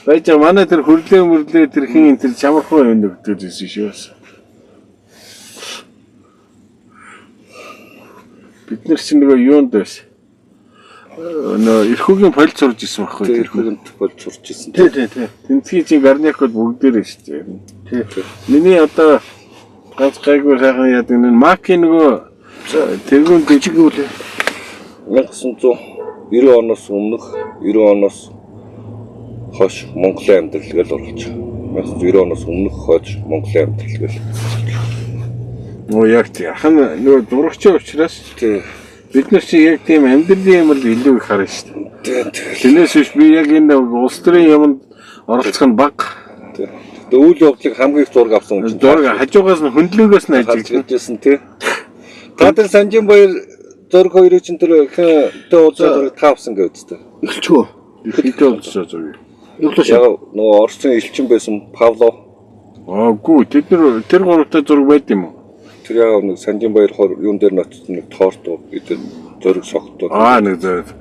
Байж манай тэр хөрлөө тэр хин тэр чамархуу юм өгдөг гэсэн шүү. Бид нар чинь нөгөө юунд байсан? Нөө эрхүүгийн полиц сурж исэн байхгүй тэр эрхүүгийн полиц сурж исэн. Тий. Тэнцгийн чинь гарнякод бүгдээр шүү дээ. Тий. Миний одоо ганц гайгүй сайхан яадаг нэг Маки нөгөө тэргүүн дэжиг үлээ. 1990 оноос өмнөх 90 оноос хойш Монголын амьдрал гэж оруулж байгаа. 1990 оноос өмнөх хойш Монголын амьдрал гэж. Нөө яг тий. Хан нөгөө зурагч учраас тий. Бид нар чи яг тийм амьдралын юм л илүү их харна шүү дээ. Тэрнээс биш би яг энэ улс төрийн юмд оролцох нь бага. Тэгээ үйл явдлыг хамгийн их зураг авсан юм. Зураг хажуугаас нь хөндлөгөөс нь ажиллажсэн тий. Та тэр Санжин баяр зураг хоёрыг чинь тэр хэнтэй уулзаад зураг таавсан гэж үстэй. Эхэлчихөө. Хэнтэй уулзсан зураг. Яг нөгөө Орсын элчин байсан Павло. Гүү тэр гуравтай зураг байд юм уу? Тэр яг нэг Санжин баяр юун дээр ноцсон нэг торт гэдэг зураг согтууд. Нэг зураг.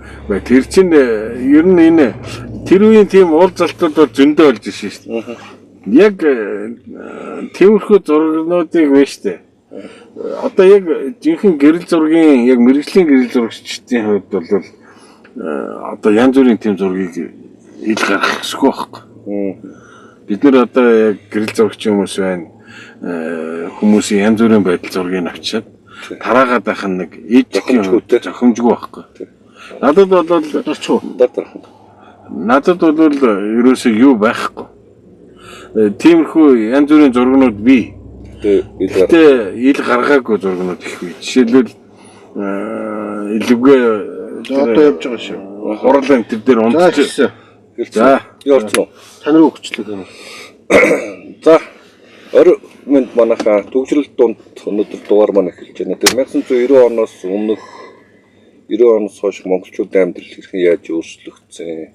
Тэр чинь ер нь энэ тэр үеийн тийм уулзалтууд бол зөндөө болж ирсэн шүү дээ. Яг тиймэрхүү зурагнуудыг байна шүү дээ. Одоо яг жинхэнэ гэрэл зургийн яг мэрэгжлийн гэрэл зурагчдын хувьд бол одоо янз бүрийн тийм зургийг ил гаргах хэрэггүй байхгүй. Бид нар одоо яг гэрэл зурагч хүмүүс байна. Хүмүүсийн янз бүрийн байдал зургийг авчиад тараагаад байх нэг эдийн зохимжгүй байхгүй. Надад бол ерөөсөө юу байхгүй. Тиймэрхүү янз бүрийн зургнууд бий. Гэтэ ил гаргаагүй зургнууд их бий. Жишээлбэл илүүгээ одоо явж байгаа шүү. Хурлын тэр дээр унтчихсан. За, явуулсан уу? Тань руу өгчлээ гэнэ. За, минь манайхаа төгсрөл дунд өнөөдөр дугаар маань эхэлж байна. Тэр 1990 оноос өмнөх 90 оноос хойш монголчуудын амьдрал хэрхэн яаж өөрчлөгдсөн.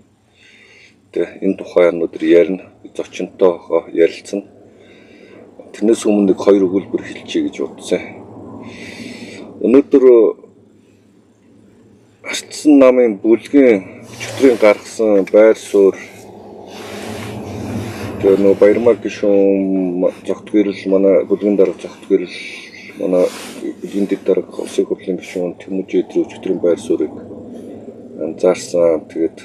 Тэгээ энэ тухай өнөөдөр ярина. Зочинтойгоо ярилцсан. Тэрнээс өмнө нэг хоёр өгүүлбэр хэлчихье гэж бодсон. Өнөөдөр Ардсан намын бүлгийн чөтгөрийн гаргасан байр суурь тэр нөө Баярмаг гишүүн зогт гэрэл манай бүлгийн дарга зогт гэрэл манай бүлгийн дэд дарга улсын хурлын гишүүн Тэмүүжид рүү чөтгөрийн байр суурийг анзаарсан. Тэгээд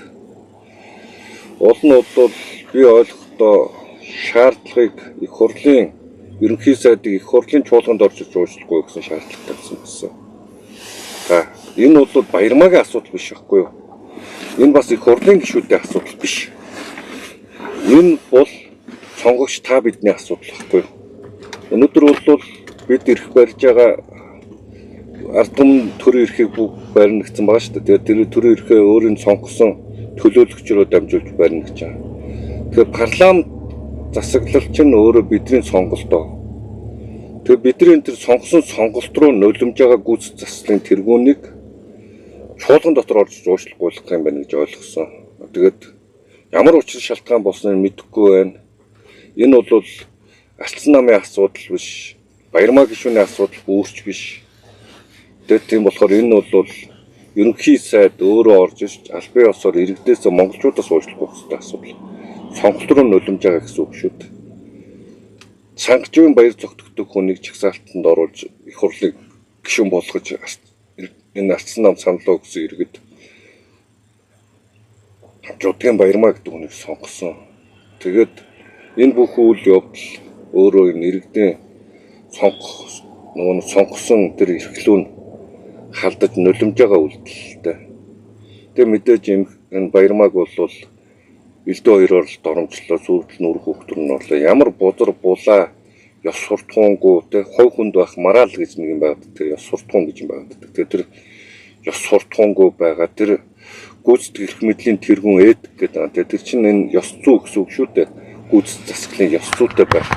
уул нь бол би ойлгохдоо шаардлагыг их хурлын ерөнхий сайдыг их хурлын чуулганд орж уучлахгүй гэсэн шаардлага тавьсан гэсэн. Энэ бол Баярмагийн асуудал биш байхгүй юу? Энэ бас их хурлын гишүүдийн асуудал биш. Энэ бол сонгогч та бидний асуудал байхгүй юу? Өнөөдөр бол бид ирэх барьж байгаа ард түмэн төрийн эрхийг барьна гэсэн байгаа шүү дээ. Тэр төрийн эрхээ өөрийн сонгосон төлөөлөгчрөө дамжуулж барьна гэж байгаа. Тэгэхээр парламент засаглалч нь өөрөө бидний сонголтоо. Тэгээ бидний тэр сонгосон сонголт руу нулимж байгаа гүйцэтгэх заслын тэргүүнийг чуулган дотор орж уучлахгүй юм байна гэж ойлгосон. Тэгээд ямар учир шалтгаан болсныг мэдэхгүй байна. Энэ бол Ардсан намын асуудал биш. Баярмаг гишүүний асуудал үүрч биш. Тэгээд тийм болохоор энэ бол ерөнхий сайд өөрөө орж ирж албан ёсоор иргэдээс монголчуудаас уучлахгүй хэвээр асуудал. Сонголт руу нулимж байгаа гэсэн үг шүү дээ. Сангажийн баяр зогтөгдөг хүнийг чагсаалтанд оруулж их хурлыг гишүүн болгож энэ Ардсан нам саналаа өгсөн иргэд Жодгийн Баярмаг гэдэг хүнийг сонгосон. Тэгээд энэ бүх үйл явдал өөрөө энэ иргэдийн сонгосон тэр эрхлүүн халдаж нулимж байгаа үйлдэлтэй. Тэгээд мэдээж энэ Баярмаг бол элдв хоёроор л доромжлоо сүрдэл нүрх хөвгтөр нь орлоо. Ямар бузар булаа ёс суртахуунгүй те хой хүнд байх мараал гэж нэг юм байдаг. Тэр ёс суртахуун гэж юм байдаг. Тэгээд тэр ёс суртахуунгүй байгаа. Тэр гүйцэтгэх эрх мэдлийн тэргүүн эд гэдэг. Тэгээд тэр чинь энэ ёс зүй гэсэн үг шүү дээ. Гүйцэтгэх засаглалын ёс зүйтэй байх.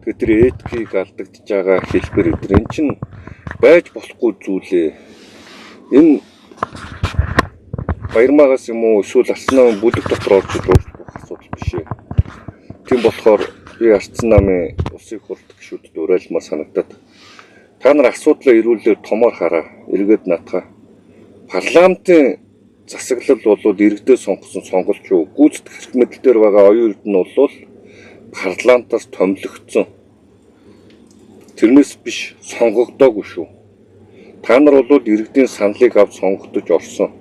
Тэгээд тэр эдгийг алдагдж байгаа хэлбэр өдр энэ чинь байж болохгүй зүйлээ. Энэ Баярмагаас юм уу эсвэл Ардсан намын бүлэг дотор орж уучлах асуудал биш ээ. Тийм болохоор би Ардсан намын улсын хурлд гишүүдэд уриалмаар санагдаад та нар асуудлаа эрүүлээд томоор хараа. Эргээд наатахаа. Парламентын засаглал бол иргэдээ сонгосон сонголт шүү. Гүйцэтгэх эрх мэдэл дээр байгаа оюун эрд нь бол парламентаас томилогдсон. Тэрнээс биш сонгогдоогүй шүү. Та нар бол иргэдийн саналыг авч сонгогдож орсон.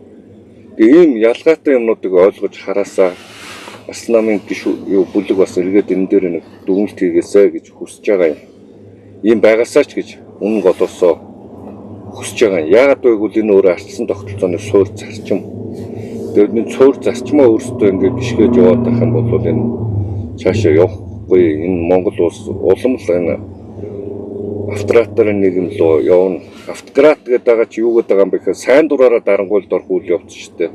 Ийм ялгаатай юмнуудыг ойлгож хараасаа бас намын гişүү бүлэг бас эргээд энэ дээр нэг дүгнэлт хийгээсэй гэж хүсэж байгаа юм. Ийм байгаасаа ч гэж үнэн голоосоо хүсэж байгаа юм. Яагаад гэвэл энэ өөрөө ардсан тогтолцооны суур зарчим. Тэгээд энэ суур зарчмаа өөрсдөө ингээд гიშгээж яваад байх юм бол энэ цаашаа явахгүй. Энэ Монгол улс улам л энэ автократарын нийгэм рүү явна. Автократ гэдэг байгаа чи юу гэдэг байгаа юм бэ гэхээр сайн дураараа дарангуйлд орох үйл явц шүү дээ.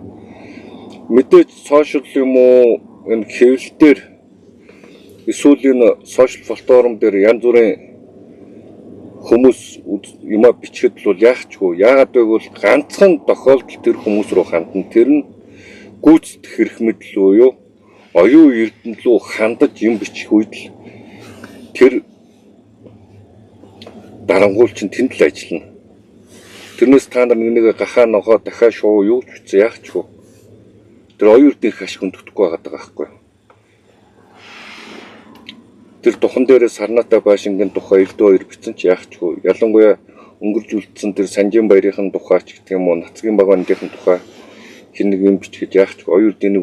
Мэдээж сошиал юм уу энэ хэвлэл дээр эсвэл энэ сошиал платформ дээр янз бүрийн хүмүүс юмаа бичгэд бол яахчгүй. Яагаад гэвэл ганцхан тохиолдол тэр хүмүүс рүү хандна. Тэр нь гүйцэтгэх эрх мэдэл буюу оюун эрдэнэ рүү хандаж юм бичих үед л тэр дарангуул чинь тэнд л ажиллана. Тэрнээс та нар нэг гахаа ногоо дахиад шуу юу ч үгүй яахчгүй. Тэр оюун эрдэнэ ашиг өндөхгүй байгаа байхгүй. Тэр духан дээрээ Сарнаатай Баашингийн тухай элдв хоёр бичсэн ч яахчгүй. Ялангуяа өнгөрж үлдсэн тэр Санжин баярын тухай ч гэх юм уу Нацгийн багааны тухай хин нэг юм бичгээд яахчгүй. Оюун эрдэнэ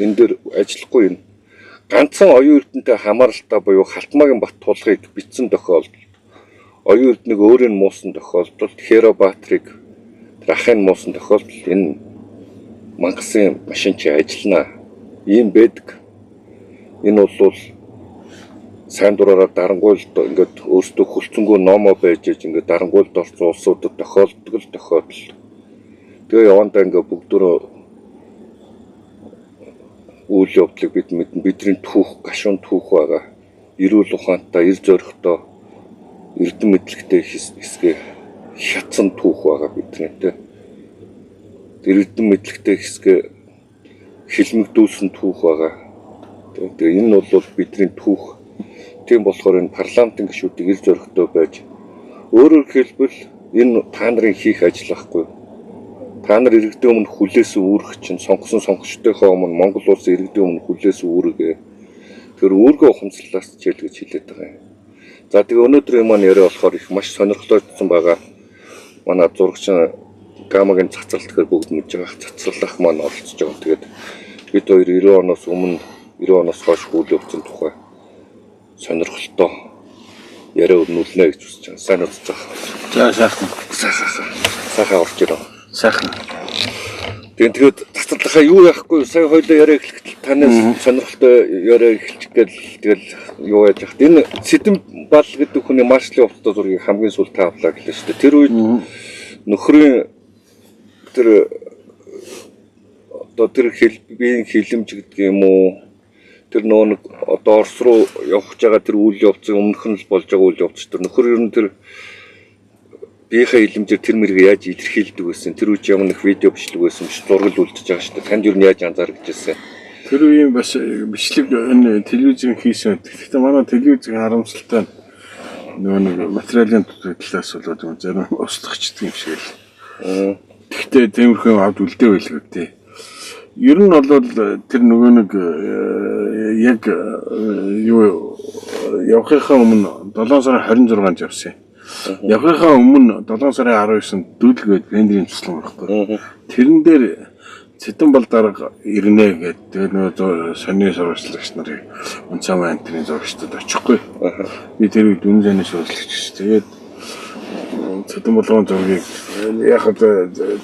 энэ дээр ажиллахгүй юм. Ганцхан оюун эрдэнэтэй хамааралтай буюу Халтмаагийн бат тулгыг бичсэн тохиолдол. Оюун эрдэнэг өөрийн муусан тохиолдолд Херобаатрыг тэр ахын муусан тохиолдол энэ мангасын машин чи ажиллана. Ийм байдаг. Энэ бол сайн дураараа дарангуйлд ингээд өөрсдөө хүлцэнгүү номоо байж ингээд дарангуйлд орсон улсуудад тохиолддог л тохиолдол. Тэгээ явандаа ингээд бүгдөө үйл явдлыг бид мэднэ. Бидний түүх, гашуун түүх байгаа. Эрүүл ухаантай, эр зоригтой, эрдэм мэдлэгтэй хэсгээ хятсан түүх байгаа бидний тэ. Эрдэм мэдлэгтэй хэсгээ хилмигдүүлсэн түүх байгаа. Тэгээ энэ бол бидний түүх. Тийм болохоор энэ парламентын гишүүдийг ил зоригтой байж өөрөөр хэлбэл энэ та нарын хийх ажил байхгүй. Та нар иргэдийн өмнө хүлээс үүрэх чинь сонгосон сонгогчдынхаа өмнө Монгол улсын иргэдийн өмнө хүлээс үүргээ. Тэр үүргээ ухамсарлаас хичээл гэж хэлээд байгаа юм. За тэгээ өнөөдрийн маань яриа болохоор их маш сонирхолтой байгаа. Манай зурагч Гамагийн цацралт гэхээр бүгд мэдж байгаа. Цацралах маань оролцож байгаа. Тэгээд бид хоёр 90 оноос өмнө 90 оноос хойш үйл явцын тухай сонирхолтой яриа өрнүүлнэ гэж үзэж байна. Сайн үзэж байгаа. За Сайхан орж ирээ. сайхан. Тэгээд цацралахаа юу яахгүй сая хоёлоо яриа эхлэхдээ танаас сонирхолтой яриа эхэлчих гээл тэгэл юу яаж яхад энэ Сэдэм Бал гэдэг хүний маршалын хувцас зургийг хамгийн сүүл та авлаа гэлээ шүү дээ. Тэр үед нөхрийн тэр одоо тэр биеийн хилэмж гэдэг юм уу тэр нэг одоо Орос руу явж байгаа тэр үйл явцын өмнөх нь л болж байгаа үйл явц тэр нөхөр ер нь тэр биеийнхээ хилэмжээр тэр мэрийг яаж илэрхийлдэг байсан тэр үеч ямар нэг видео бичлэг байсан биш зураг л үлдэж байгаа шүү дээ. Танд ер нь яаж анзаарч ирсэн? Тэр үеийн бас бичлэг энэ телевизэн хийсэн. Гэхдээ манай телевизэн харамсалтай нэг материалын талаас болоод зарим устгахчдаг юм шиг л. Гэхдээ тиймэрхүү авд үлдээ байлгүй тий. Ер нь бол тэр нөгөө нэг яг юу явахынхаа өмнө 7 сарын 26-нд явсан. Явахынхаа өмнө 7 сарын 19-нд дүүлгээд Вендрийн туслан байхгүй. Тэрэн дээр Сэдэм Бал дарга ирнэ гэдэг. Тэгээд нөгөө сонины сурвалжлагч нарыг Унцаа мантрын зурагчдад очихгүй. Би тэр үед үнэн зайны сурвалжлагч шүү. Тэгээд Сэдэм Балын зургийг яг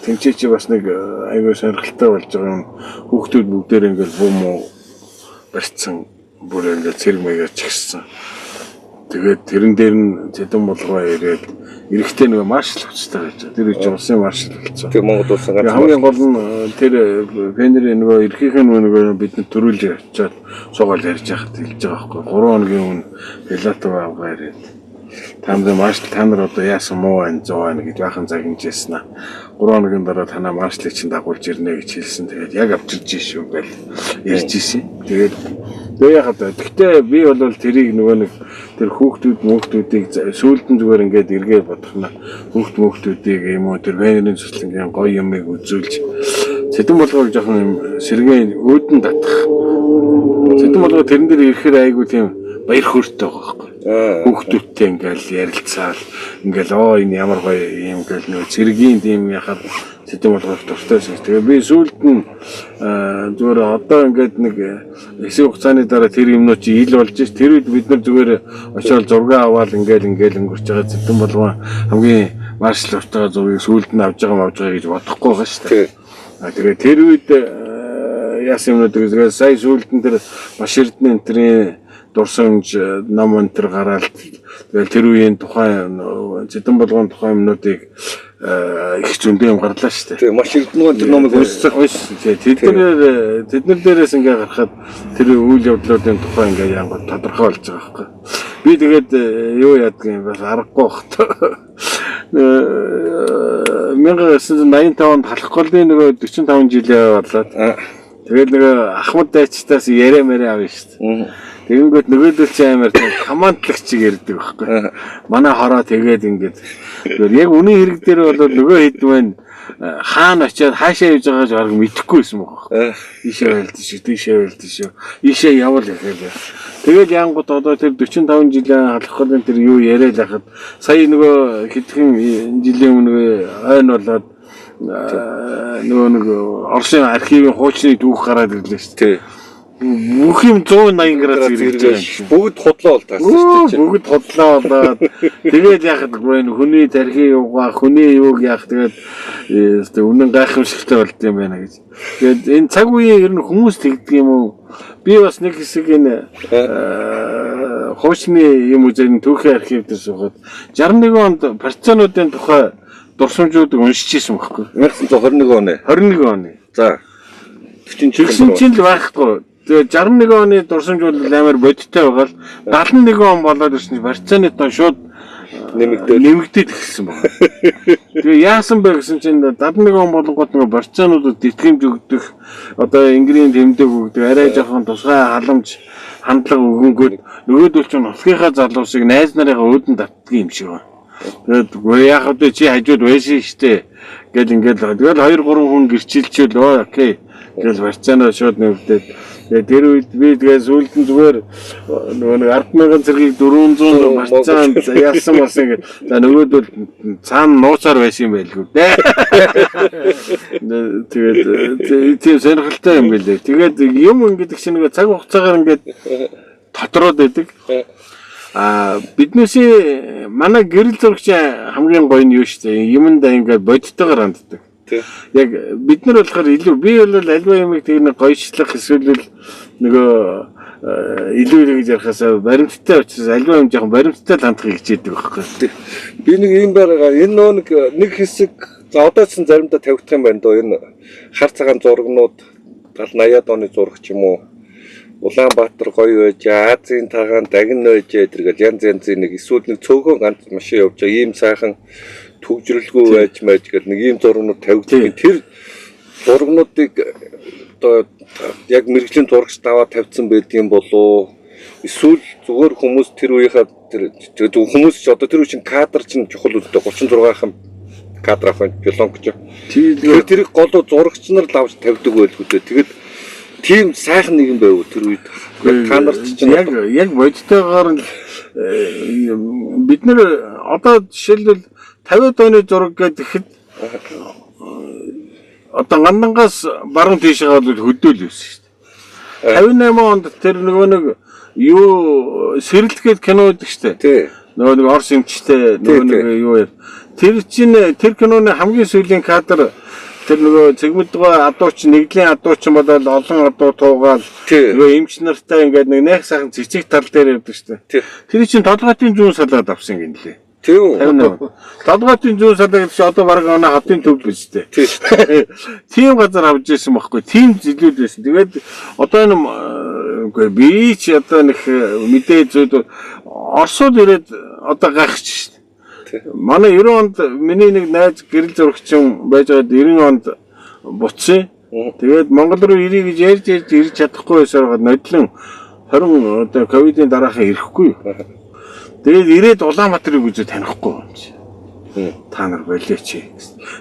тэмцээч бас нэг аягүй сонирхолтой болж байгаа юм. Хүүхдүүд бүгдээр ингээл буу муу барьцсан бүр ингээл цэрэг маягаар чигссэн. Тэгээд тэрэн дээр нь Сэдэм Балгаа ирээд эрэхтэй нөгөө маршал хүчтэй байж. Тэр үеч улсын маршал болсон. Тэр Монгол улсын ганц хамгийн гол нь тэр Венерийн нөгөө эрхийнхэн нөгөө бидний төрүүлж очиад суугаал ярьж байхад хэлж байгаа байхгүй. 3 хоногийн өмнө Пилатов авгаа ирээд Тамд маршал та нар одоо яасан муу байна 100 байна гэж бахан цаг хэмжээсэн. 3 хоногийн дараа танаа маршлыг чинь дагуулж ирнэ гэж хэлсэн. Тэгээд яг авчирж шүү гэж ярьж ирсэн. Тэгээд яхад гэхдээ би бол тэрийг нөгөө нэг тэр хүүхдүүдийг сүүлдэн зүгээр ингээд эргээд бодохна. Хүүхдүүдийг юм уу тэр Венерийн цуслангийн гоё юмыг үзүүлж Сэдэн болгоог жоохон сэргээ өөдөн татах. Сэдэн болгоо тэрэн дээр ирэхээр айгүй тийм баяр хөөртэй байгаа байхгүй. Хүүхдүүдтэй ингээл ярилцаал ингээл энэ ямар гоё юм гэл нөө цэргийн тийм яхаар сэдэн болгох дуртай шээ. Тэгээ би сүүлд нь зүгээр одоо ингээд нэг хэсэг хугацааны дараа тэр юмнууд чи ил болж ш. Тэр үед бид нар зүгээр очиод зураг аваад ингээл өнгөрч байгаа сэдэн болгоо хамгийн маршал уртаа зургийг сүүлд нь авж байгаа гэж бодохгүй байгаа шүү дээ. Тэгээ тэр үед яасан юмнууд тэгээ сая сүүлд нь тэр Баш Эрдэнэ энтрийн дурсамж ном өнтер гараад тэгэл тэр үеийн тухайн Сэдэн болгоны тухайн юмнуудыг их зөндөө юм гарлаа шүү дээ. Тэгээ Баш Эрдэнэ тэр номыг уншсан. Тэднэр дээрээс ингээ гарахад тэр үйл явдлуудын тухай ингээ янгууд тодорхой болж байгаа байхгүй. Би тэгээд юу яадгийг бас аргагүй бахт. 1985 онд халах голны нөгөө 45 жилээ болоод тэгээд нөгөө Ахмад дайчтаас яриа мэрэ авна шүү дээ. Тэгэнгүүт нөгөөдөл чи амар командлагч ярьдаг байхгүй. Манай хороо тэгээд ингээд яг үнийн хэрэг дээр бол нөгөө хэд байна хаана очиад хаашаа явж байгааг арга мэдэхгүй байсан байхгүй. Ийшээ байлд шүү, тийшээ байлд шүү. Ийшээ явал гэхээр. Тэгээд янгууд одоо тэр 45 жилийн халах голын тэр юу яриад байхад сая нөгөө хэдхэн жилийн өмнө ойн болоод нөгөө Оросын архивын хуучны дүүх гараад ирлээ шүү дээ. Бүх юм 180 градус ирж бүгд худлаа болтаасан шүү дээ. Бүгд худлаа болоод тэгээд яхад гэн хүний тархи юугаа хүний юуг яах тэгээд үнэн гайхамшигтай болд юм байна гэж. Тэгээд энэ цаг үеийн ер нь хүмүүс тэгдэг юм уу? Би бас нэг хэсэг энэ хуучны юм үзэн түүхийн архив дээр суугаад 61 онд партизануудын тухай дурсамжуудыг уншиж ирсэн байхгүй. 1921 оны. 21 оны. За. Тэгсэн чинь л байхгүй. Тэгээ 61 оны дурсамжууд амар бодиттой байгаа л 71 он болоод ирсэн чинь партизаны тоо шууд нэмэгдээд эхэлсэн байна. Тэгээ яасан бэ гэсэн чинь 71 он болгоод нөгөө партизануудад тэтгэмж өгдөх одоо Ингрийн тэмдэг өгдөг арай жоохон тусгай халамж хандлага өгөнгөд нөгөөдөл чинь нутгийнхаа залуусыг найз нарынхаа өөдөнд татдаг юм шиг байна. Тэгээд яах вэ чи хажууд байсан штэ гэл ингээд тэгэл 2 3 хүн гэрчилчихвэл окей гэл партизанаа шууд нэмэгдээд тэр үед би тэгээ сүүлд нь зүгээр нөгөө 10,000 цэргийг 400 партизан яасан болсон ингээд за нөгөөдөл цаана нууцаар байсан юм байлгүй дээ. Тэгээд тийм сонирхолтой юм билээ. Тэгээд юм ингэдэг чинь нэг цаг хугацаагаар ингээд тодроод байдаг. Биднээс манай гэрэл зурагч хамгийн гоё нь юу шүү дээ. Юмдаа ингээд бодтойгоор ханддаг. Яг бид нар болохоор илүү би бол альва юмыг тэр нэг гоёчлах эсвэл нөгөө илүү гэж ярихасаа баримттай учраас альва юм жоохон баримттай хандахыг хичээдэг байхгүй. Би нэг юм байгаа. Энэ нэг хэсэг за одоо ч заримдаа тавигдах юм байна доо. Энэ хар цагаан зурагнууд 70-80-аад оны зураг ч юм уу. Улаанбаатар гоё байж, Азийн тагаан дагн байж тэргээл янз нэг эсвэл нэг цөөхөн ганц машин явж байгаа ийм сайхан төгжрөлгүй байж гэл нэг ийм зургнууд тавигдсан. Тэр зургнуудыг одоо яг мэрэгжлийн зурагч даваа тавьсан байдгийн болоо эсвэл зүгээр хүмүүс тэр үеийнхаа тэр хүмүүс ч одоо тэр үеийн кадр чинь чухал үстэй 36 кадр авах пилонк ч. Тэрийг голоо зурагч нар л авч тавьдаг байлгүй дээ. Тэгээд тийм сайхан нэг юм байв тэр үед. Та нар чинь яг бодтойгоор бид нар одоо жишээлбэл 50-аад оны зураг гэхэд одоо гандангаас баруун тийшээ бол хөдөөл байсан шүү дээ. 58 онд тэр нөгөө нэг юу сэрэлтгээд кино гэдэг шүү дээ. Нөгөө нэг орс юмчтэй нөгөө нэг юу тэр чинь тэр киноны хамгийн сүүлийн кадр тэр нөгөө цэгмэдгөө адууч нэгдлийн адууч болоод олон адуу туугаал нөгөө эмч нартай ингээд нэг найх сайхан цэцэг тал дээр явдаг шүү дээ. Тэр чинь толгойтын зүүн салаад авсан юм лээ. Тийм. Толгойтын зүүн салаад чи одоо баг оноо хатын төв биз дээ. Тийм газар авч ирсэн байхгүй. Тийм зүйлүүд байсан. Тэгээд одоо энэ үгүй би чи одоо нэг мэдээ зүйл Оросууд ирээд одоо гайхчих шүү дээ. Манай 90 онд миний нэг найз гэрэл зурагчин байж байгаад 90 онд буцсан. Тэгээд Монгол руу ирэх гэж ярьж ирж чадахгүй байсаар нодлон 20 одоо ковидын дараахан ирэхгүй. Тэгээд ирээд Улаанбаатарыг үзэж танихгүй юм чи. Та нар болооч.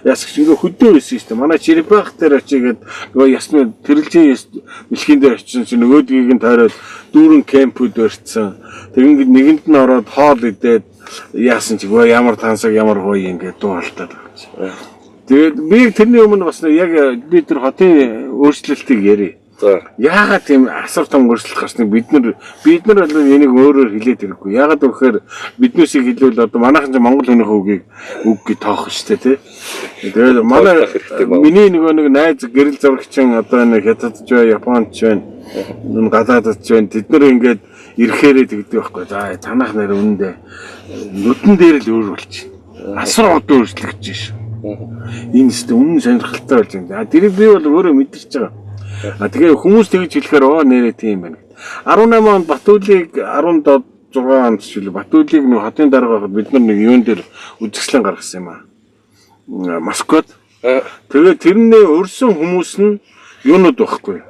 Яс гэж ингээ хөдөө байсан шүү дээ. Манай Черепах дээр очигээд нөгөө ясны тэрэлжийн мэлхийн дээр очсон чинь нөгөөдгийг нь тойроод дүүрэн кемпүүд барьцсан. Тэгэнгүүт нэгэнд нь ороод хоол идээд яасан ч гоо ямар тансаг ямар гоё ингээ дууралтаад байгаа. Тэгээд би тэрний өмнө бас яг би тэр хотын өөрчлөлтийг ярив. За. Яагаад тийм асар том өөрчлөлт гарсныг бид нар бол энийг өөрөөр хэлээд хэрэггүй. Яагаад гэвэл биднээсийг хэлвэл одоо манайхан ч Монгол хүнийхээ үг гэж тоох шүү дээ, тий. Тэгээд манай миний нэг найз гэрэл зурагчин одоо нэг хятадч бай, японч бай, гадаадч бай. Тэд нар ингээд ирэхээрээ тэгдэг байхгүй. За танах нэр үнэндээ нүдэн дээр л өөр болчих. Асар одоо өөрчлөгдөж шүү. Энэ ч үнэн сонирхолтой болж байна. Тэрийг би бол өөрөө мэдэрч байгаа. Тэгээ хүмүүс тэгж хэлэхээр нэрээ тийм байна. 18 онд Батүлийг 17 6 онд ч үлээ Батүлийг нэг хотын дарга байхад бид нар нэг юун дээр үзэсгэлэн гаргасан юм аа. Москвад. Тэгээ тэрний өрсөн хүмүүс нь юунууд байхгүй.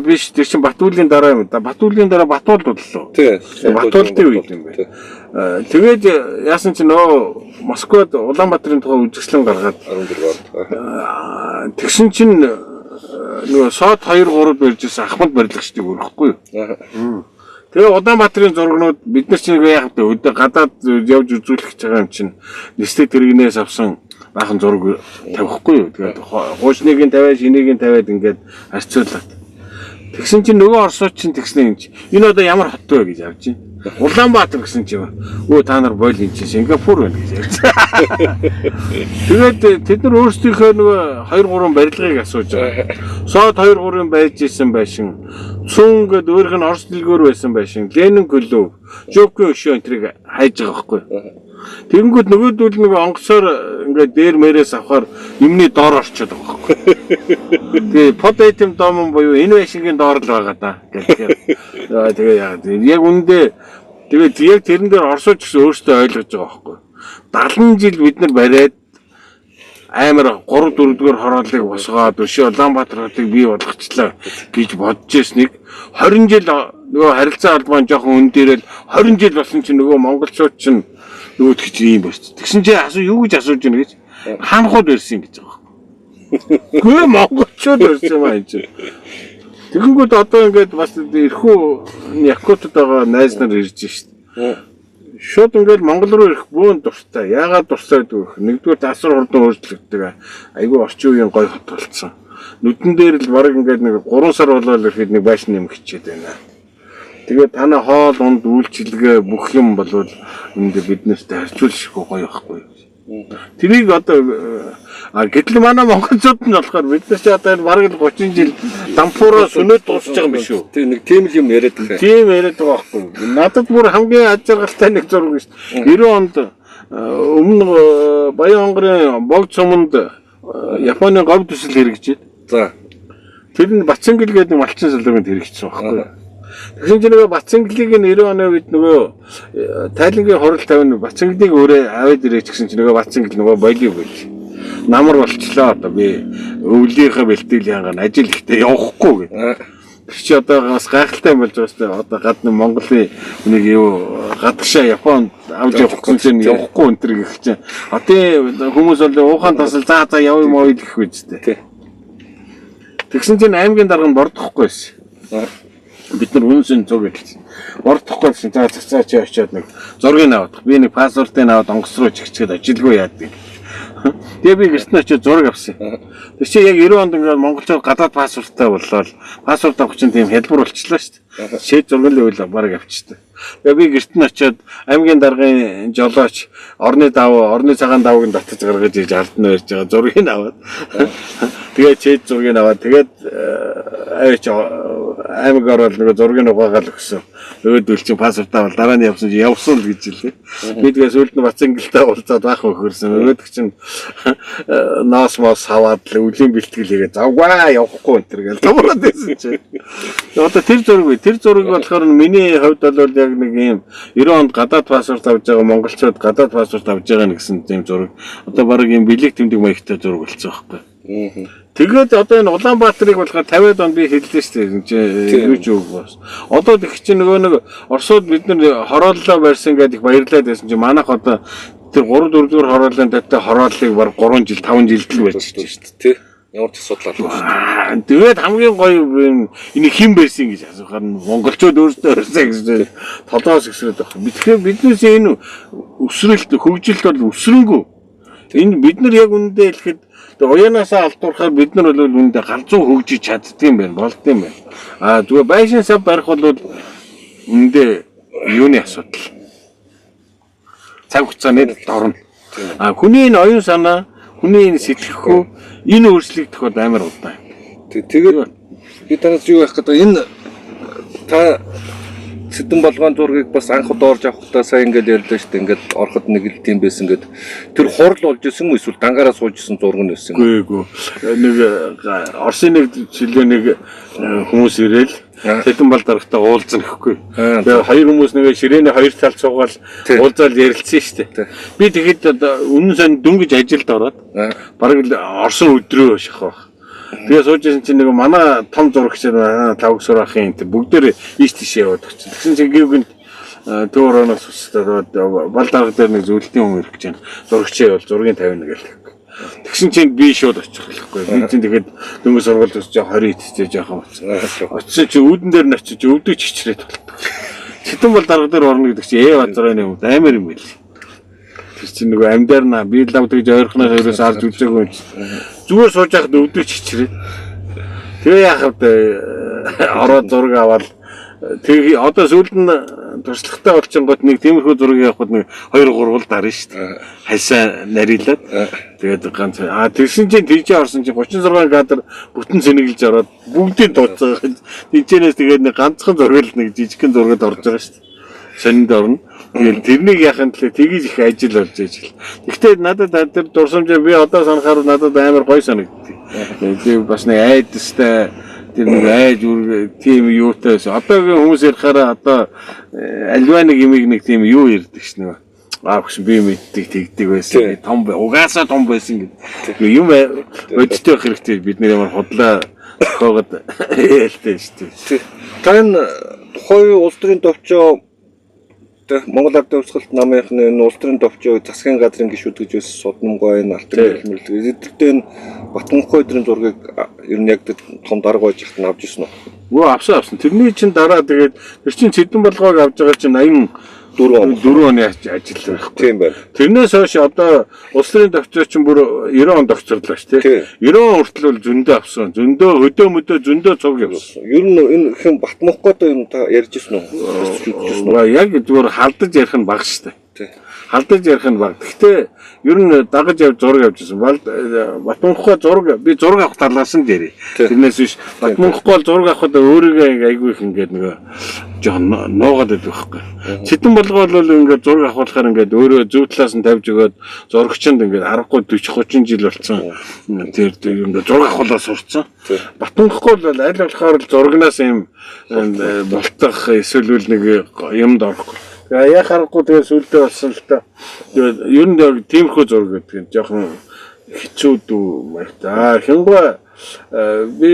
Биш тэр чинь Батүлийн дараа юм да. Батүлийн дараа Батуулд боллоо. Тий. Батуулдын үед юм байна. Тэгээд яасан чи нөө Москвад Улаанбаатарын тухай үзэсгэлэн гаргаад 14 онд. Тэгсэн чинь нөгөө сод 2 3 барьжсэн Ахмад барилгачдыг өрөхгүй юу. Тэгээ Улаанбаатарын зургнууд бид нар чинь яг өдөө гадаад явж үзүүлэх гэж байгаа юм чинь нэстэг тэрэгнээс авсан баахан зураг тавихгүй юу. Тэгээд хуучныг нь тавиад шинийг нь тавиад ингээд харьцуулаад. Тэгсэн чинь нөгөө орсууд чинь тэгснэ юм чи. Энэ одоо ямар хот вэ гэж авч чинь. Улаанбаатар гэсэн чинь өө та нар бойл энэ чинь Сингапур байна гэж ярьсан. Тэгээд тэд нар өөрсдийнхөө нөгөө 2 3 барилгыг асууж байгаа. Сод 2 3 байж исэн байшин. Цүн гэдэг өөрийнх нь орс дэлгүүр байсан байшин. Ленин клуб, Жокын өшөө энтрийг хайж байгаа байхгүй. Тэгэнгүүт нөгөөдөл нэг онгоцоор ингээд дээр мэрээс авахаар юмны доор орчод байгаа байхгүй. Тэгээ под айтем дом буюу энэ байшингийн доор л байгаа да гэдэг. Тэгээ яг үндэ тэгээд яг тэрэн дээр орсооч гэсэн өөртөө ойлгож байгаа байхгүй. 70 жил бид нар бариад амар 3 4 дугаар хорооллыг босгоод өшөө Улаанбаатар хотыг бий болгочлаа гэж бодож ирснийг 20 жил нөгөө харилцаа албан жоохон өндөрөл 20 жил болсон чинь нөгөө монголчууд чинь нөгөөдх чинь юм байна. Тэгсэн чинь юу гэж асууж байна гэж хаанхууд ирсэн гэж байгаа. Гүй монголчууд ирсэн юм аа энэ чинь. Тэгэнгүүт одоо ингээд бас эрхүү Якутад байгаа найз нар ирж шít. Шууд ингээд Монгол руу ирэх бүүн дуртай. Яагаад дуртай гэдэг вэ? Нэгдүгээр асар хурдан өөрчлөгддөг. Айгүй орчин үеийн гой хот болсон. Нүдэн дээр л баг ингээд нэг 3 сар болоод ирэхэд нэг байшин нэмэх хичээд байна. Тэгээд танай хоол унд үйлчилгээ бүх юм болвол үүндээ биднээсээ харьцуулшгүй гоё байхгүй. Тэрийг одоо гэтэл манай монголчууд нь болохоор биднээс одоо бараг 30 жил дампуураа сүнэд дуусч байгаа юм биш үү? Тэг нэг тийм л юм яриад байгаа. Тийм яриад байгаа байхгүй. Надад бүр хамгийн аж аргалтай нэг зураг шүү дээ. 90 онд өмнө Баян хонгорын богд суманд Японы говь төсөл хэрэгжээд. За. Тэр нь Бацангил гэдэг малчин салбарт хэрэгжсэн байхгүй. Тэгсэн чинь нөгөө Бацанглиг нь 90 оны үед нөгөө тайлангийн хурал тавина Бацанглиг өөрөө аваад ирээч гэсэн чинь нөгөө Бацангил нөгөө боли болж намар болчлоо одоо би өвлийнхээ бэлтгэл янган ажил ихтэй явахгүй гэдэг. Тэр чи одоо бас гайхалтай юм болж байгаа шүү дээ. Одоо гадны Монголын нэг юу гадагшаа Японд авч явах гэсэн чинь явахгүй энэ төр гэх чинь. Одоо хүмүүс бол ухаан тасал за яв юм уу гэх үстэй. Тэгсэн чинь аймгийн дарга нь бордохгүй байсан. Бид нар үнсэн зураг хэлсэн. Бордохгүй гэсэн за цацаа чи очиод нэг зургийг аваад. Би нэг паспортыг аваад онгоц руу чигчгээд ажилгүй яадаг. Тэгээ би гэртэн очиод зураг авсан. Тэр чи яг 90 онд ингээд монголчууд гадаад паспорттай боллоо. Паспорт авах чинь тийм хялбар болчихлоо шүү дээ. Шийд зураг л байл баг авчихдээ. Тэгээ би гэртэн очиод аймгийн даргын жолооч орны цагаан давыг татаж гаргаж ирж ардны барьж байгаа зургийг аваад. Тэгээ чийд зургийг аваад тэгээд аваач аймаг ороод нэг зургийг угаагаал өгсөн. Нөгөөдөл чинь паспорт авал дараа нь явсан чи явсан л гэж хэлээ. Би тэгээс үлд нь Бацангилтай уулзаад байх хөрсөн. Нөгөөдөг чинь ноос мос хаваад л үлийн бэлтгэл хийгээд завгаа явахгүй энэ төр гэж томроод байсан чи. Одоо тэр зураг болохоор миний хувьд бол яг нэг юм 90 онд гадаад паспорт авж байгаа монголчууд гадаад паспорт авж байгаа гэсэн тийм зураг. Одоо баг юм бэлэг тэмдэг маягтай зураг болцсон байхгүй. Тэгээд одоо энэ Улаанбаатарыг болохоор 50-аад онд би хэллээ шүү дээ. Юу ч үг бас. Одоо тэг чинь нөгөө нэг Оросууд бид нар хорооллоо барьсан гэдэг их баярлаад байсан чинь манайх одоо тэр 3 4 дугаар хороолын таттай хорооллыг баг 3 жил 5 жилдэл байж шүү дээ тий. Ямар ч асуудал алгүй шүү дээ. Тэгээд хамгийн гоё энэ хэн байсан гэж асуухаар нь монголчууд өөрсдөө өрсөө гэж толгоос өсрөөд байна. Тэгэхээр биднээс энэ өсрэлт хөгжилт бол өсрөнгөө. Энэ бид нар яг үндэ хэлэхэд уяанаасаа алдуурахаар бид нар бол үндэ галзуу хөгжиж чаддсан байна, болдсон байна. Зүгээр байшин сав барих бол үндэ юуны асуудал. Цаг хугацааны дорно. Хүний энэ оюун санаа, хүний энэ сэтгэхүй энэ өөрчлөгдөх бол амар удаан. Тэгээд би танаас юу яах гэдэг энэ та Сэдэн болгоон зургийг бас анх удаа орж авахдаа сайн ингээд ярьлаа шүү дээ. Ингээд ороход нэг л тийм байсан ингээд тэр хурл болж исэн юм эсвэл дангаараа сууж исэн зураг нь байсан. Үгүй нэг Орсын нэг жилийн нэг хүмүүс ирээл Сэдэн бол дарагтаа уулзсан гэхгүй. Тэгээ хоёр хүмүүс нэг ширээний хоёр талд суугаад уулзаал ярилцсан шүү дээ. Би тэгэхэд үнэн сан дөнгөж ажилд ороод бараг л Орсын өдрөө шахах. Тэгээ суужсэн чинь нэг манай том зурагч тавг сурахын бүгдээр ийш тийш яваад очив. Тэгсэн чинь гівгэнд төөрөнөөс устдаад бал дарга дээр нэг зөвлөлтийн хүн ирэх гэж байна. Зурагчаа бол зургийн 50 гээл. Тэгсэн чинь би шууд очих хэлэхгүй. Би чинь тэгэхэд дөнгөж сургуульд очиж 20 идчихэж яахаа болсон. Очиж чи үүдэн дээр нь очиж өвдөж чичрээд болтгоо. Сэдэн бол дарга дээр орно гэдэг чи базрын юм амар юм байл. Тэр чинь нөгөө амьдаарна би лав тэгж ойрхоноос хоёроос арж үзээгүй юм. Зүгээр сууж яхад өвдөж чичрээд. Тэгээ яхад ороод зураг аваад тэгээ одоо сүүлд нь туршлагатай болчихгоот нэг тиймэрхүү зураг явахад нэг 2 3 дарна шүү дээ. Хайсаа нарилаад. Тэгээд ганц тэгсэн чинь тийж орсон чинь 36 кадр бүтэн сэнэглэж ороод бүгдийг дууцаа. Тинчэнээс тэгээд нэг ганцхан зураг л нэг жижигхэн зурагд орж байгаа шүү дээ. Сонинд орно. Тэгээд тэрнийг яхахын тулд тгийж их ажил болж ижил. Гэхдээ надад тэр дурсамжаа би одоо санахаар надад амар гоё санагддаг. Тэгээд бас нэг айдастай тэр нэг айж тийм юутай одоогийн хүмүүс ярихаараа одоо альва нэг юмыг нэг тийм юу ирдэг ш нэг гүш би мэддэг тэгдэг байсан том угаасаа том байсан гэдэг юм өдөртөө хэрэгтэй бид нэр ямар худлаа зохиогод ээлтэй ш тийм тань тухайн улс төрийн төвчөө Монгол ард төвсгөлт намынхны энэ улс төрийн төвчөө засгийн газрын гишүүд гэж бас Судамгой Алтан хэлмэрлэг эдгээртээ Батмунхай өдрийн зургийг ер нь яг том дарга байж ихт нь авч ирсэн үү? Авсан. Тэрний чинь дараа тэгээд тэр чинь Сэдэн болгоог авч байгаа чинь 84 оны ажил байхгүй. Тийм байна. Тэрнээс хойш одоо улс төрийн төвчөө чинь бүр 90 онд огцорлоо шүү дээ. 90 он хүртэл бол зөндөө авсан. Зөндөө хөдөө мөдөө зөндөө цуг явсан. Ер нь энэ хэн Батмунхайд юм та ярьж ирсэн үү? Яг зүгээр халдаж ярих нь баг шүү дээ. Халдаж ярих нь баг. Гэхдээ ер нь дагаж явж зураг явжсэн. Батмунхай зураг би зураг авах талаасан дээрээ. Тэрнээс биш Батмунхай зураг авахд өөрийгөө айгүй их ингээд нөгөө жоон нуугаад байдаг байхгүй. Сэдэн болгоо бол ингээд зураг авахлахаар ингээд өөрөө зөв талаас нь тавьж өгөөд зурагчинд ингээд аргагүй 40 30 жил болсон. Тэр ингээд зураг авахлаа сурцсан. Батмунхай бол аль болохоор зурагнаас юм болтох эсвэл нэг юмд орохгүй. Яг харахгүй тэгээ сүлдээ болсон л та. Ер нь тиймэрхүү зураг гэдэг нь жоохон хэцүү дүү маяг. Хингуй би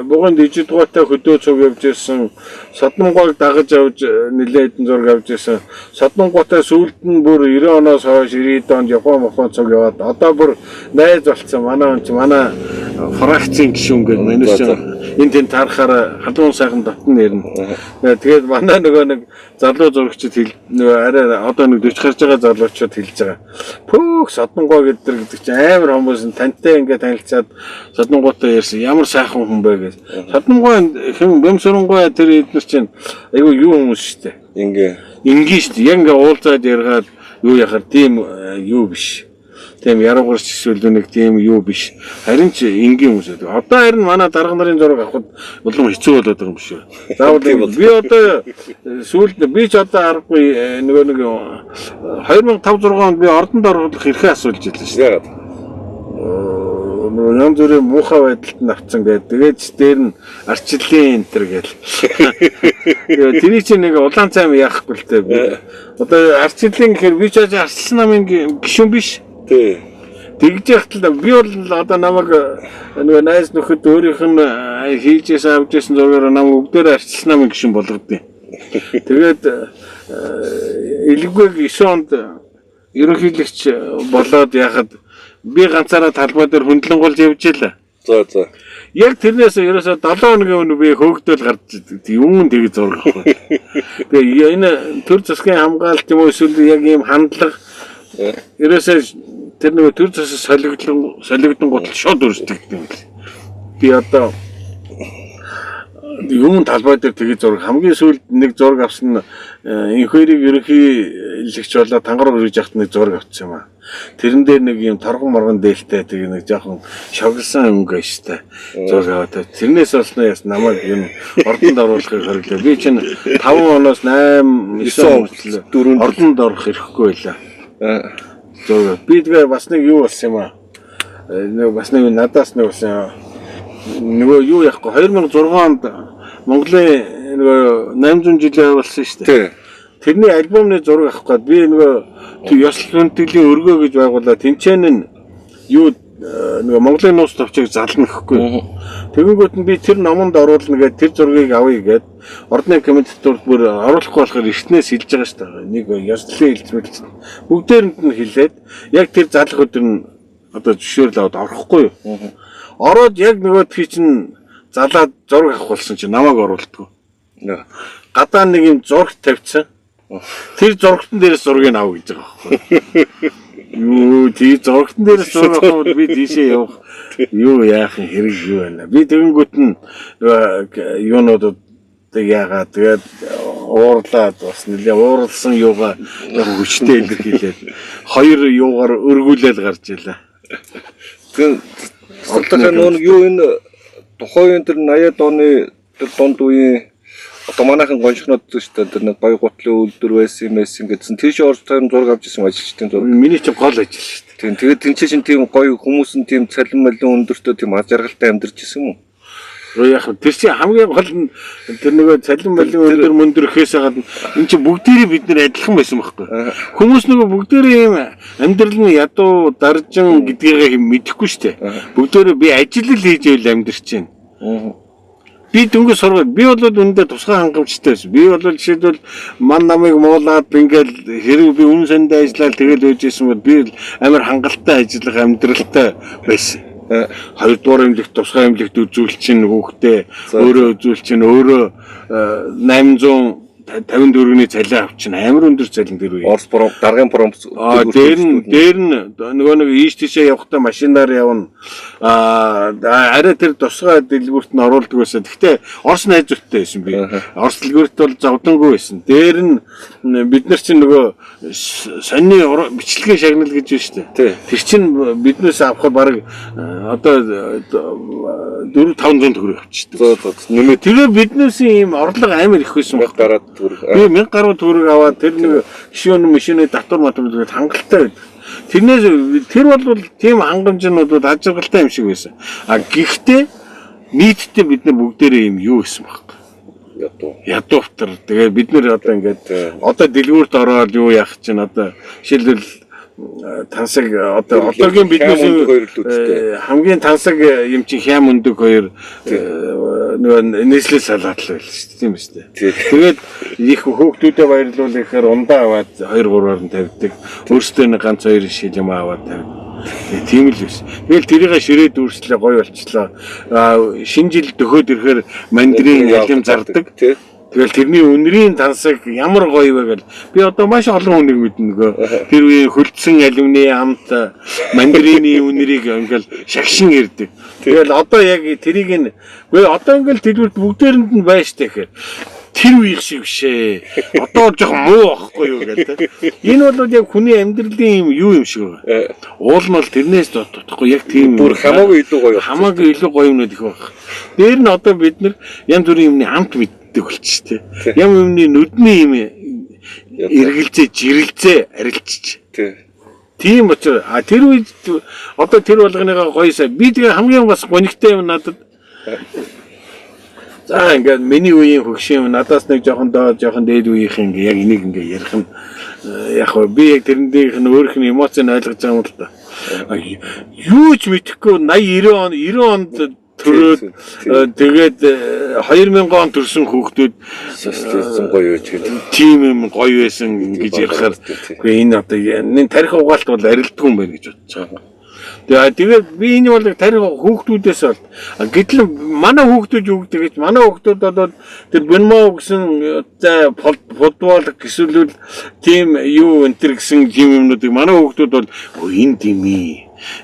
бүгэн дижиталтай хөдөө цуг явж ирсэн. Содмгойг дагаж явж нэлээд зураг авч ирсэн. Содмгойтай сүлд нь бүр 90 оноос хойш 90 онд Япон цуг яваад одоо бүр найз болцсон. Манай фракцийн гишүүн гэдэг манайс энэ тэн тарахаар халуун сайхан дотн нэрнэ. Тэгээд манай нөгөө нэг залуу зурагчид нөгөө арай одоо нэг 40 гарч байгаа залуучууд хэлж байгаа. Пүүх Содмгой гэдэг чинь амар хүмүүс тантай ингээд танилцаад Содмгойтой ярьсан ямар сайхан хүн бэ гэж. Содмгой хэн Бэмсүрэнгой тэр эднэр чинь айгүй юу хүмүүс шүү дээ. Ингээ шүү дээ. Яг ингээ уулзаад яргаад юу яхаар тийм юу биш. Тийм яруугарч эсвэл нэг тийм юу биш. Харин ч энгийн хүмүүс байдаг. Одоо харин манай дарга нарын зураг авахд улам хэцүү болоод байгаа юм биш үү? Заавал би одоо сүүлд би ч одоо аргагүй нэг 2005 6 онд би ордонд оруулах эрхээ асуулж байлаа шүү дээ. Янз бүрийн муухай байдалд нь авцсан гэдэг. Тэгээд дээр нь арчлалын энтер гээл. Тэрий чинь нэг улаан цайм яахгүй л дээ. Одоо арчлалын гэхээр би ч арчлал намын гишүүн биш. Тэгж яхад би бол одоо намайг нөгөө найз нөхөд өөрийнх нь хийжээс авжсэн зургаар намайг өгдөр арчлал намын гишүүн болгодیں۔ Тэгээд элэггүй 9 онд ерөнхийлөгч болоод яхад би ганцаараа талбай дээр хөндлөнгуулж явж байлаа. За. Яг тэрнээс ерөөсөө 7 хоногийн өмнө би хөөгдөөл гарч юм тийг зураг авахгүй. Тэгээ энэ төр засгийн хамгаалалт юм уу эсвэл яг ийм хандлага ерөөсөө тэр нэг төр засаг солигдсон гутал шууд өрсөлдөгдөв юм бэл. Би одоо юм талбай дээр тийг зураг хамгийн сүүлд нэг зураг авсан инхээрийг ерөнхийлөгч болоод тангараг өргөж яхад нэг зураг авчихсан юм аа. Тэрэн дээр нэг юм торгон моргон дээлтэй тэгээ нэг жоохон шогилсан өнгө штэ зураг аваад тэрнээс олсноо яс намайг юм ордонд оруулахыг хориглоо. Би чинь 5 оноос 8 9 он ордонд орох хэрэггүй байлаа. Зураг би тэгээ бас нэг юу болсон юм аа. Нэг бас нэг надаас нэг болсон нөгөө юу яахгүй 2006 онд Монголын нөгөө 800 жилийн болсон шүү дээ. Тэрний альбомны зураг авах гээд би нөгөө ёслол хүндэтгэлийн өргөө гэж байгуулаад тэнцэн нь юу нөгөө Монголын нууц товчийг зална гэхгүй. Тэгэнгүүт нь би тэр номонд оруулна гэдэг тэр зургийг авъя гээд ордны комитетууд бүр оруулахгүй болохоор эртнээс хэлж байгаа шүү дээ. Нэг ёслолын хэлцмэлц бүгдээрэнд нь хэлээд яг тэр залах өдөр нь одоо жишээл аваад орохгүй юу. Ороод яг нөгөөдхий чинь залаад зураг авах болсон чинь намайг оруулдаггүй. Гадаа нэг юм зураг тавьчихсан. Тэр зургтан дээрээс зургийг авах гэж байгаа байхгүй. Юу тий зургтан дээрээс зураг авах би тийшээ явах. Юу яах хэрэг юу байна. Би тэгэнгүүт нь юунуудад яагаад тэгээд уурлаад бас нэлээ ууралсан юугаа хүчтэй илэрхийлээд хоёр юугаар өргүүлээд гарч илаа. Тэгээд одоо нэг юу энэ тухайн тэр 80-аад оны тэр дунд үеийн одоо манайхан гоншгнод шүү дээ тэр нэг баяр гутлын үйлдвэр байсан юм эсин гэдсэн тийш орж тань зураг авч ирсэн ажилчдын зураг. Миний чинь гол ажил шүү дээ. Тэгээд тэнцээ чинь тийм гоё хүмүүс нь тийм цалин малин өндөртөө тийм аз жаргалтай амьдарч исэн юм уу? Яг тэр чинь хамгийн гол нь тэр нөгөө цалин малин өндөр гэхээс гадна энэ чинь бүгдээрээ бид нэр адилхан байсан байхгүй. Хүмүүс нөгөө бүгдээрээ юм амьдрал нь ядуу даржин гэдгийг мэдэхгүй шүү дээ. Бүгдээрээ би ажил л хийж байл амьдарч байна. Би дөнгөж сургууль би бол үүндээ тусгай хангамжтай байсан. Би бол жишээлбэл ман намайг муулаад ингээл хэрэг би үнэн сандаа ажиллаад тэгэл байжсэн бол би амар хангалттай ажиллах амьдралтай байсан. Хоёрдугаар эмнэлэгт тусгай эмнэлэгт үзүүлч чинь хүүхдээ өөрөө үзүүлч чинь өөрөө 854-ний цалин авчин амар өндөр цалин дээр үе. Орос пром даргын пром дээр нь нөгөө нэг ийш тийшээ явахдаа машинаар явна. Арай тэр тусгай дэлгүүрт нь оруулдаг байсан. Гэхдээ Орос найзуудтай байсан би. Орос дэлгүүрт бол зовдонгүй байсан. Дээр нь бид нар чинь нөгөө сонины бичлэгийн шагнал гэж байна шүү дээ. Тэр чинь биднээс авахд баг одоо 4-500 төгрөг авчихдаг. Тэр биднээс ийм орлого амар их байсан баг. Би 1000 гаруй төгрөг аваад тэр нэг гişүүн машины татвар математикт хангалттай байдаг. Тэрнээс тэр бол тийм хангамжнууд аз жаргалтай юм шиг байсан. Гэхдээ нийтдээ бид нар бүгдээрээ юм юу гэсэн баг. Ядуу автар. Тэгээ бид нар одоо ингээд одоо дэлгүүрт ороод юу яах чинь одоо жишээлбэл тансаг одоо одоогийн биднээс хамгийн тансаг юм чи хям өндөг хоёр нөгөө нийслэл салаад л байл шүү дээ тийм шүү дээ. Тэгээд их хөөгтүүдэд баярлуулахаар ундаа аваад 2-3-аар нь тавьдаг. Өөрсдөө нэг ганц 2 шил юм аваад тавьдаг. Тийм л биш. Тэгэл тэрийг ширээд үрслээ гоё болчихлоо. Шинэ жил дөхөөд ирэхээр мандрин ялим зардаг. Тэгэл тэрний өнрийн тансаг ямар гоё вэ гэл би одоо маш олон хүнийг мэднэ. Тэр үеийн хөлдсөн алюмины амт мандрины өнрийг ингээл шагшин ирдэг. Тэгэл одоо яг тэрийг нь одоо ингээл дэлгүүрт бүгдээрэнд нь байж таа гэхээр тэр үеих шиг бишээ. Одоо жоох муу байхгүй юу гэдэг. Энэ бол яг хүний амьдралын юм шиг байна. Уул нь бол тэрнээс дутхгүй яг тийм бүр хамаагүй илүү гоё. Хамаагүй илүү гоё юмнууд их байна. Дээр нь одоо бид нар янз бүрийн юмны амт болчих тээ. Ям юмны нүдний юм эргэлзээ, жирэлзээ арилчих. Тийм учраас тэр үед одоо тэр болгоныгаа гоёсаа би тэгээ хамгийн бас гонигтай юм надад. За ингээд миний үеийн хөгшин юм надаас нэг жоохон дээд үеийнх ингээ яг энийг ингээ ярих нь яг би яг тэрнийх нь өөрийнх нь эмоцийг ойлгож байгаа юм л да. Юу ч мэдэхгүй 80 90 онд төрөөд тэгээд 2000 он төрсэн хүүхдүүд социализм гоё гэж хэлдэг. тийм юм гоё байсан гэж ярихаар үгүй энэ одоо энэ тарих угаалт бол арилддаг юм байна гэж бодож байгаа. Тэгээд би энэ бол тарих хүүхдүүдээс бол гэтэл манай хүүхдүүд юу гэдэг гэж манай хүүхдүүд бол тэр бэнмо гэсэн за футбол гэсэлүүл тийм юу энэ төр гэсэн тийм юмнуудыг манай хүүхдүүд бол энэ тийм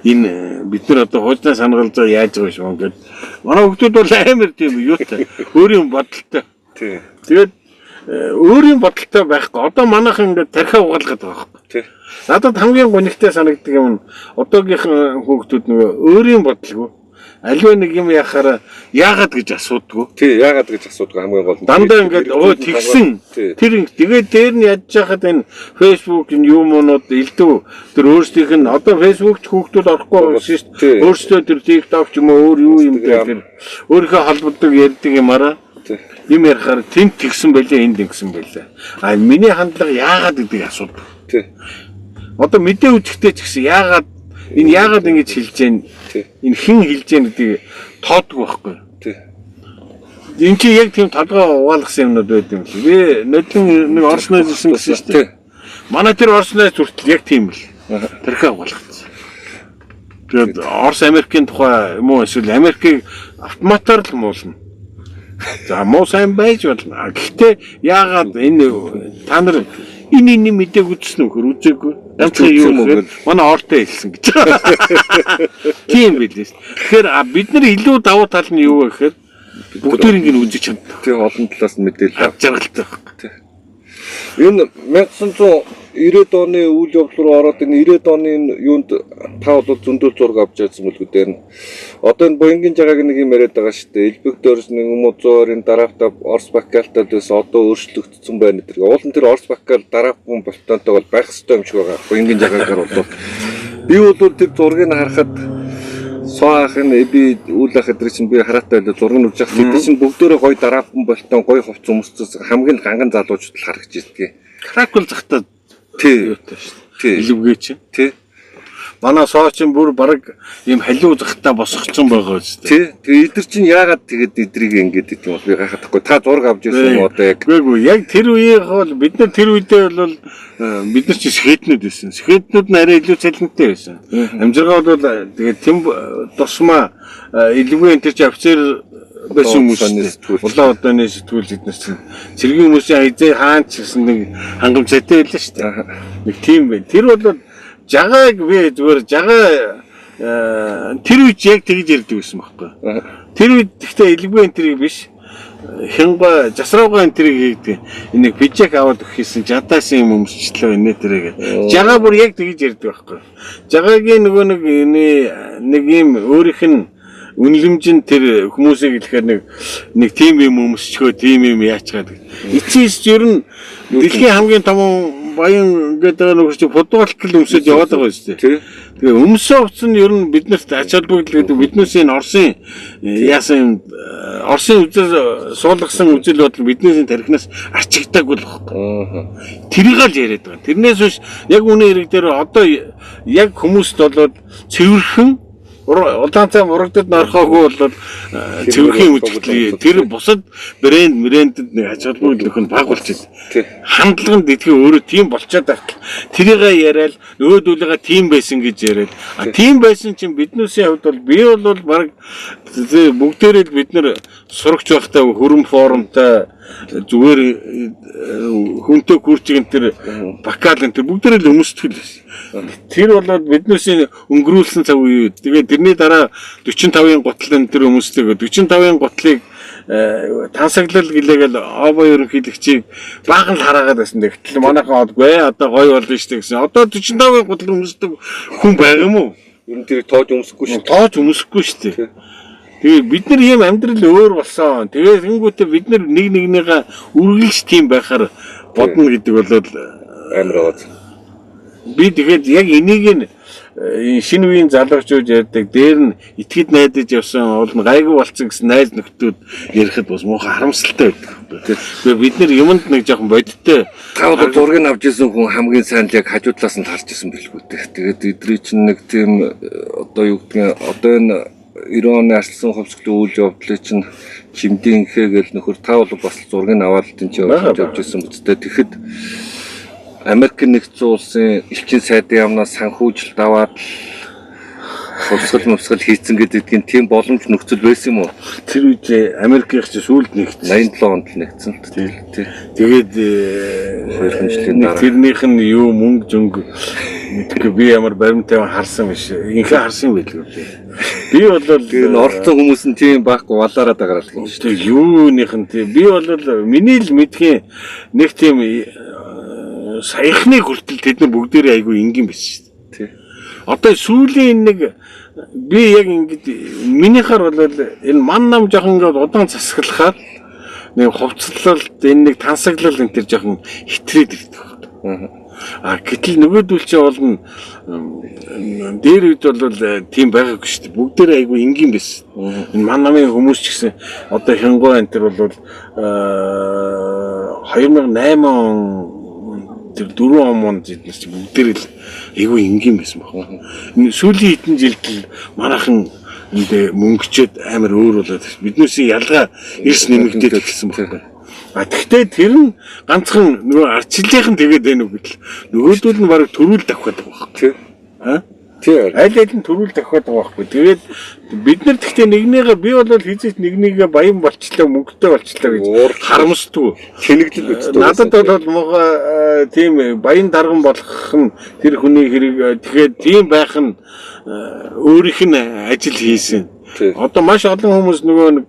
энэ бид нар одоо хуучнаа санагалж байгаа яаж байгаа юм гээд манай хүүхдүүд бол амар тийм юутай өөрийн бодолтой. Тэгээд өөрийн бодолтой байхгүй. Одоо манайхан ингээд тархиа угаалгаад байгаа байхгүй. Надад хамгийн гонигтай санагддаг юм одоогийнхан хүүхдүүд нөгөө өөрийн бодлого аливаа нэг юм яхаараа яагаад гэж асуудгүй. Яагаад гэж асуудгүй хамгийн гол нь. Дандаа ингээд тэгсэн. Тэр тэгээд дээр нь ядж хахад энэ Facebook-ийн юмнууд элдв тэр өөрсдийнх нь одоо Facebook-ч хүүхдүүд орохгүй шүү. Өөрсдөө тэр TikTok ч юм уу өөр юу юм дээр өөрийнхөө холбогддог ярьдаг юмараа юм ярихаар тэнт тэгсэн байлээ энд ингэсэн байлээ. А миний хандлага яагаад гэдэг асуудаг. Одоо мэдээ үзэхдээ ч гэсэн яагаад энэ яагаад ингэж хэлж гэн энэ хэн хэлж гэн гэдэг тоодгүй байхгүй. Энэ чи яг тийм толгой угаалгасан юмнууд байд юм шиг. Би нодлон нэг орсноос ирсэн гэсэн шүү дээ. Манай тэр орсноос хүртэл яг тийм л. Тэрхээ угаалгацсан. Тэгээд Орос Америкийн тухай юм уу эсвэл Америкийг автоматар л муулна. За муу сайн байж болно. Гэхдээ яагаад энэ та нар энэ мэдээг үзсэн нөхөр үзээгүй. Янзхан юм уу? Манай ортой хэлсэн гэж. Тийм билээ шүү. Тэгэхээр бид нар илүү давуу тал нь юу вэ гэхээр бүгдийг ингэ үзэж чаддаг. Тийм олон талаас нь мэдээлэл жаргалтай байна. Энэ 1990-ад оны үйл явдал руу ороод энэ 90-ад оны юунд та бол зөндөл зураг авч яасан мөлгүүд дээр. Одоо энэ Боингийн жагааг нэг юм яриад байгаа шүү дээ. Элбэг дээрс нэг Музоор энэ дараавта Орос Бакалтаас одоо өөрчлөгдсөн байна гэдэг. Уул нь тэр Орос Бакал дараавгүй болтонтой бол байх ёстой юм шиг байгаа. Боингийн жагаагаар бол би бол тэр зургийг харахад саахын би үйл ахад чинь би хараатай зураг нь үзэж байгаа. Тэд чинь бүгдөө гоё дараавгүй болтон гоё хувц өмсцөс хамгийн ганган залуучууд л харагдаж ирдэг. Кракл захтаа тий илүүгээ чи. Тий. Манай соочин бүр баг ийм халиу захтаа босгоцсон байгаа шүү Тий. дээ. Тэгээ эдгэр чинь яагаад тэгээд эдрийг ингэж гэдэг юм бол би гайхахгүй. Та зураг авч ирсэн юм одоо яг. Үгүй яг тэр үеийг бол бид нар тэр үедээ бол бид нар чи сэхэтнүүд байсан. Сэхэтнүүд нь арай илүү цалинтай байсан. Амжиргаа бол тэгээд тэм тусмаа илүүгээ энэ чи офицер байсан хүмүүс. Улаан удааны сэтгүүл эднес чинь цэргийн хүмүүсийн хязээ хаан ч гэсэн нэг хангамжтай байлаа шүү дээ. Нэг тийм бай. Тэр бол жагааг би зүгээр жагаа тэр үед яг тэгж ярьдаг байсан байхгүй. Тэр үед гэхдээ илгүй энтрийг биш. Хянга жасрууга энтрийг хийдэг. Энийг пижак аваад өгөхсэн жадаасын юм өмсчлөө энэ тэрэг. Жагаа бүр яг тэгж ярьдаг байхгүй. Жагаагийн нөгөө нэг юм өөрийнх нь үнэлэмжин тэр хүмүүсийг хэлэхээр нэг тим юм өмсчгөө тим юм яачгаад. Эцээс ер нь дэлхийн хамгийн том баян гэдэг нэг чи футбол өмсөж яваад байгаа шүү дээ. Тэгээ өмсөө утсан нь ер нь биднэрт ач холбогдол гэдэг биднээс энэ Оросын яасан юм Оросын үзэл суулгасан үзэл бодол биднээс тархинаас арчигдаагүй л байна. Тэрийг л яриад байгаа. Тэрнээс биш яг үнэ хэрэг дээр одоо яг хүмүүст болоод цэвэрхэн улаан цай урагдад норхоогүй бол цэвэрхэн үзэгдэл тэр бусад брэндэд нэг ач холбогдол нөхөн баг болчихсон. Хандлаганд идэхээ өөрөө тийм болчиход байх. Тэрийгээ яриад өөдүүлээгээ тийм байсан гэж яриад. Тийм байсан чинь биднээсийн хувьд бол би бол баг бүгдээрээ бид нар сурагч байхдаа хөрөм форумтай зүгээр хүнтэй курчгийн тэр бакалын тэр бүгдээрээ л өмсдөг л байсан. Тэр болоод биднээсийн өнгөрүүлсэн цаг үе. Тэгээд тэрний дараа 45-ын гутлын тэр өмсдөг. 45-ын гутлыг тансаглал гэлээгээл овоо ерөнхийлөгчийг баахан л хараагаад байсан. Гэтэл манайхан одгүй одоо гоё болно шүү дээ гэсэн. Одоо 45-ын гутал өмсдөг хүн байгаа юм уу? Ер нь тэр тоож өмсөхгүй шүү. Тоож өмсөхгүй шүү дээ. Тэгээ бид нар ийм амьдрал өөр болсон. Тэгээ тэнгуүтээ бид нар нэг нэгнийгээ үргэлж тийм байхаар бодно гэдэг бол амар байгаа. Би тэгээд яг энийг нь шинэ үеийн залуучууд ярьдаг дээр нь итгэд найдаж явсан уул нь гайгүй болцсон гэсэн найз нөхдүүд ярихад бас муухай харамсалтай байдаг. Тэгээ бид нар юмд нэг жоохон бодиттой. Та одоо зургийг авч ирсэн хүн хамгийн сайн яг хажуу талаас нь харж ирсэн билгүү дээ. Тэгээд эдрий чинь нэг тийм одоо юу гэдгийг одоо энэ 90 оны арслан хувьсгалын үйл явдлыг чинь хэмдэнхээ гэл нөхөр та бол бас зургийг аваад тэнцээ явж ирсэн үсттэй. Тэгэхэд Америк нэгдсэн улсын элчин сайдын яамнаас санхүүжилт аваад хувьсгал хийцэн гэдэгтийн тийм боломж нөхцөл байсан юм уу? Тэр үед Америкийн ч сүүлд нэгдсэн. 87 онд нэгдсэн. Тэгээд 2 жилийн дараа тэрнийх нь юу мөнгө зөнгө мэдгүй би ямар баримттай харсан биш. Инхээ харсан байлгүй би. Би бол тэр оролцсон хүмүүс нь тийм байхгүй балаараад байгаа л юм шүү. Тэг юуных нь тийм би бол миний л мэдхийн нэг тийм саяхны хүртэл тэд нар бүгдээрээ айгүй энгийн биш шүү. Тий. Одоо сүүлийн нэг би яг ингэж минийхаар бол энэ ман нам жоохон ингээд удаан засаглахаар нэг хувцлалт энэ нэг тансаглал энэ төр жоохон хитрээд ирдэг. Гэтэл нөгөөдөл чи болно дээр үед бол тийм байгаагүй шүү дээ. Бүгдээрээ айгүй энгийн байсан. Энэ ман намын хүмүүс ч гэсэн одоо хянгуй энэ төр бол 2008 он тэр 4 онд эднес чи бүгдээрээ л айгүй энгийн байсан баг. Сүүлийн хэдэн жилд л манайхан энэ мөнгөчөөд амар өөр болоод биднээс ялгаа эрс нэмэгдээд эхэлсэн байна. Гэхдээ тэр нь ганцхан нөгөө арчлынхан тэгээд байна уу гэтэл нөгөөдөл нь баг төрүүл давхаад байгаа байхгүй. Тий. Аль нь төрүүл давхаад байгаа байхгүй. Тэгээд бид нар гэхдээ нэгнийгээ би бол хизээч нэгнийгээ баян болчлоо мөнгөтэй болчлоо гэж харамсдгүй. Тэнэгдэл үздэг. Надад бол муухай тийм баян дарган болох нь тэр хүний хэрэг тэгэхээр тийм байх нь өөрийнх нь ажил хийсэн. Одоо маш олон хүмүүс нөгөө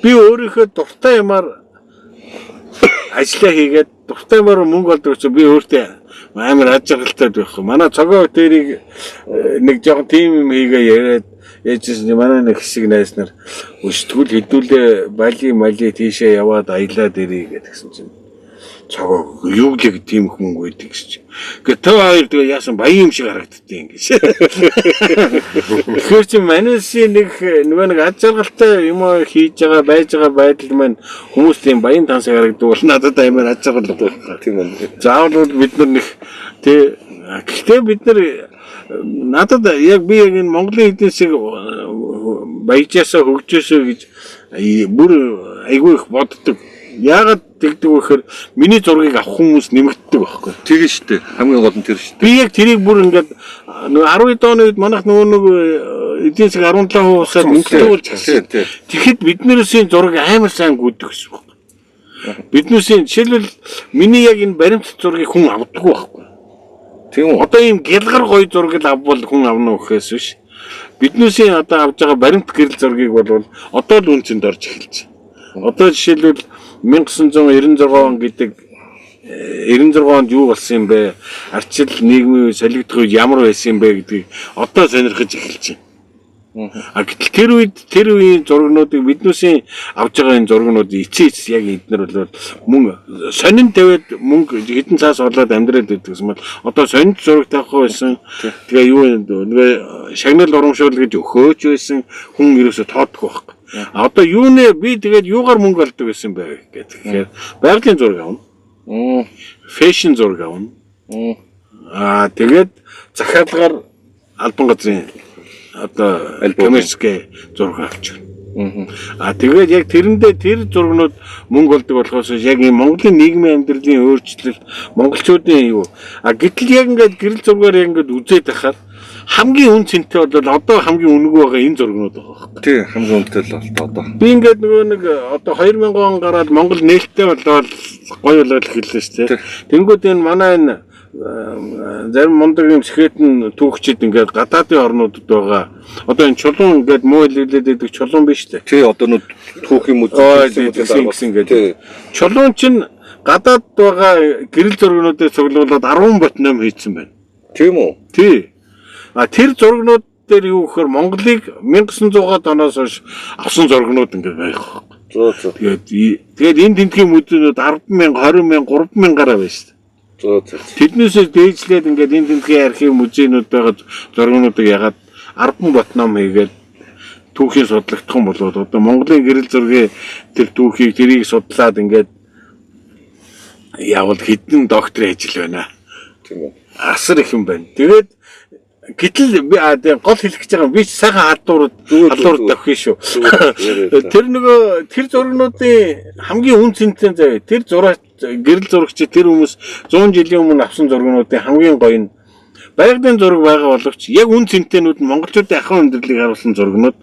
би өөрийнхөө дуртай юмар ажиллаа хийгээд дуртай юмар мөнгө олдог учраас би өөртөө амар аж аргалтай байх. Манай цогоо тэрийг нэг жоохон тим юм хийгээ яриад ээжсэн манай нэг хэсэг найз нар өштгөл хэдүүлээ бали тийшээ яваад аялаад ирээ гэдгсэн чинь цогоо юу гэж тийм их мөнгө өгдөг гэж. Гэхдээ тэр хоёр тэгээ яасан баян юм шиг харагддیں۔ Ингэж. Тэгэхээр чи манайсын нэг аж аргалтай юм хийж байгаа байж байгаа байдал маань хүмүүс тийм баян тансаг харагддаг бол надад амар аж аргалтай байна. Тийм үү. Заавал бид нар нэг тий гэхдээ бид нар надад яг би яг энэ Монголын эдийн засаг баяжаасаа хөгжөөсөө гэж бүр айгүй их боддог. Яагаад тэгдэг вэ гэхээр миний зургийг авах хүмүүс нэмэгддэг байхгүй. Тэгээ шүү дээ. Хамгийн гол нь тэр шүү дээ. Би яг тэрийг бүр ингээд 12 оны үед манайх нөгөө эдийн засаг 17%-аар мөнгөтэй болж гисэн. Тэгэхэд биднээсийн зураг амар сайн гүйдэг гэсэн байна. Биднээсийн жишээлбэл миний яг энэ баримт зургийг хүн авдаггүй байхгүй. Тийм үү. Одоо ийм гялгар гоё зураг л авбал хүн авна гэхээс биш. Биднээсийн одоо авж байгаа баримт гэрэл зургийг бол одоо л үнцэнд орж эхэлж байна. Одоо жишээлбэл 1996 он гэдэг 96 онд юу болсон юм бэ? Арчил нийгмийн солигдох үед ямар байсан юм бэ гэдгийг одоо сонирхож эхэлж байна. Гэтэл тэр үеийн зургнуудыг биднээсийн авж байгаа энэ зургнууд эцээц яг эднэр бол мөн сонин тавиад мөнгө хэдэн цаас олоод амьдраад байдаг юм бол одоо сонин зураг тавих байсан. Тэгээ юу нэг шагнал урамшуул гэж өгөөч байсан хүн ерөөсө тоодохгүй байхгүй. Одоо юу нэ би тэгээд юугаар мөнгө олдог гэсэн бэ гэхээр байгалийн зураг авна. Фэшн зураг авна. Тэгээд захиалгаар албан газрын одоо коммерческий зураг авч байна. Тэгээд яг тэрэндээ тэр зургнууд мөнгө олдог болохоос яг энэ Монголын нийгмийн амьдралын өөрчлөлт монголчуудын юу гэтэл яг ингээд гэрэл зургаар яг ингээд үзээд байхаар хамгийн үн цэнтэй бол одоо хамгийн үнэгүй байгаа энэ зургнууд байгаа. Тий, хамгийн үнэтэй л одоо. Би ингээд нөгөө нэг одоо 2000 он гараад Монгол нээлттэй болоод гоё болоод эхэллээ шүү дээ. Тэнгүүд энэ манай энэ зарим мундаг юм сэхэтэн түүхчид ингээд гадаадын орнуудад байгаа. Одоо энэ чулуун ингээд муу хэлээд байдаг чулуун биш үү? Тий, одоо нүд түүх юм үзсэн гэдэг. Чулуун чинь гадаад байгаа гэрэл зургнуудыг цуглуулад 10 бот ном хийсэн байна. Тийм үү? Тий. Тэр зургнууд дээр юу гэхээр Монголыг 1900-аад оноос хойш авсан зургнууд ингээд байх. Тэгээд энэ тентгийн мөднүүд 10,000, 20,000, 3,000-аараа байна шүү дээ. Тэднээсээ дээжлээд ингээд энэ тентгийн архив музейнүүд байгаа зургнуудыг ягаад 10 бот ном хийгээд түүхийг судлагдах юм болоод одоо Монголын гэрэл зургийн тэр түүхийг тэрийг судлаад ингээд явал хэдэн докторийн ажил байна. Тийм үү. Асар их юм байна. Тэгээд гэтэл би гол хэлэх гэж байгаа би сайхан халдвар тавих шүү. Тэр нөгөө тэр зургнуудын хамгийн үн цэнтэй заяа. Тэр зураг гэрэл зурагч тэр хүмүүс 100 жилийн өмнө авсан зургнуудын хамгийн гоё нь байгалийн зураг байгаа боловч яг үн цэнтэйнүүд нь монголчуудын ахуйн өндөрлийг харуулсан зургнууд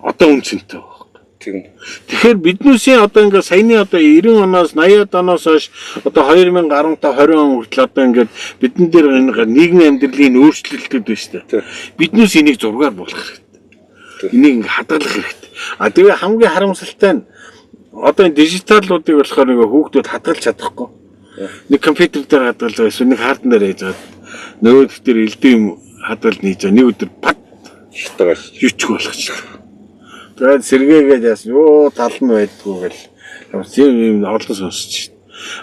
одоо үн цэнтэй байна. Тэгэхээр биднээсээ одоо ингээ саяны одоо 90 оноос 80-аад оноос хойш одоо 2015 20 он хүртэл одоо ингээ бидэн дээр энэ нийгмийн амьдралын өөрчлөлтүүд байна шүү дээ. Биднээс энийг зургаар болох хэрэгтэй. Энийг ингээ хадгалах хэрэгтэй. А тэгээ хамгийн харамсалтай нь одоо энэ дижиталуудыг болохоор ингээ хүүхдүүд хадгалж чадахгүй. Нэг компьютер дээр хадгалж байгаа эсвэл нэг хардн дээр хийж байгаа. Нөгөө дээр элдэн юм хадгалж нийж байгаа. Нэг өдөр бат шитгаш юуч болгочихлоо. Тэгээд сэргээгээд яасан ёо тал нь байдгүй гэл юм олон сонсч шин.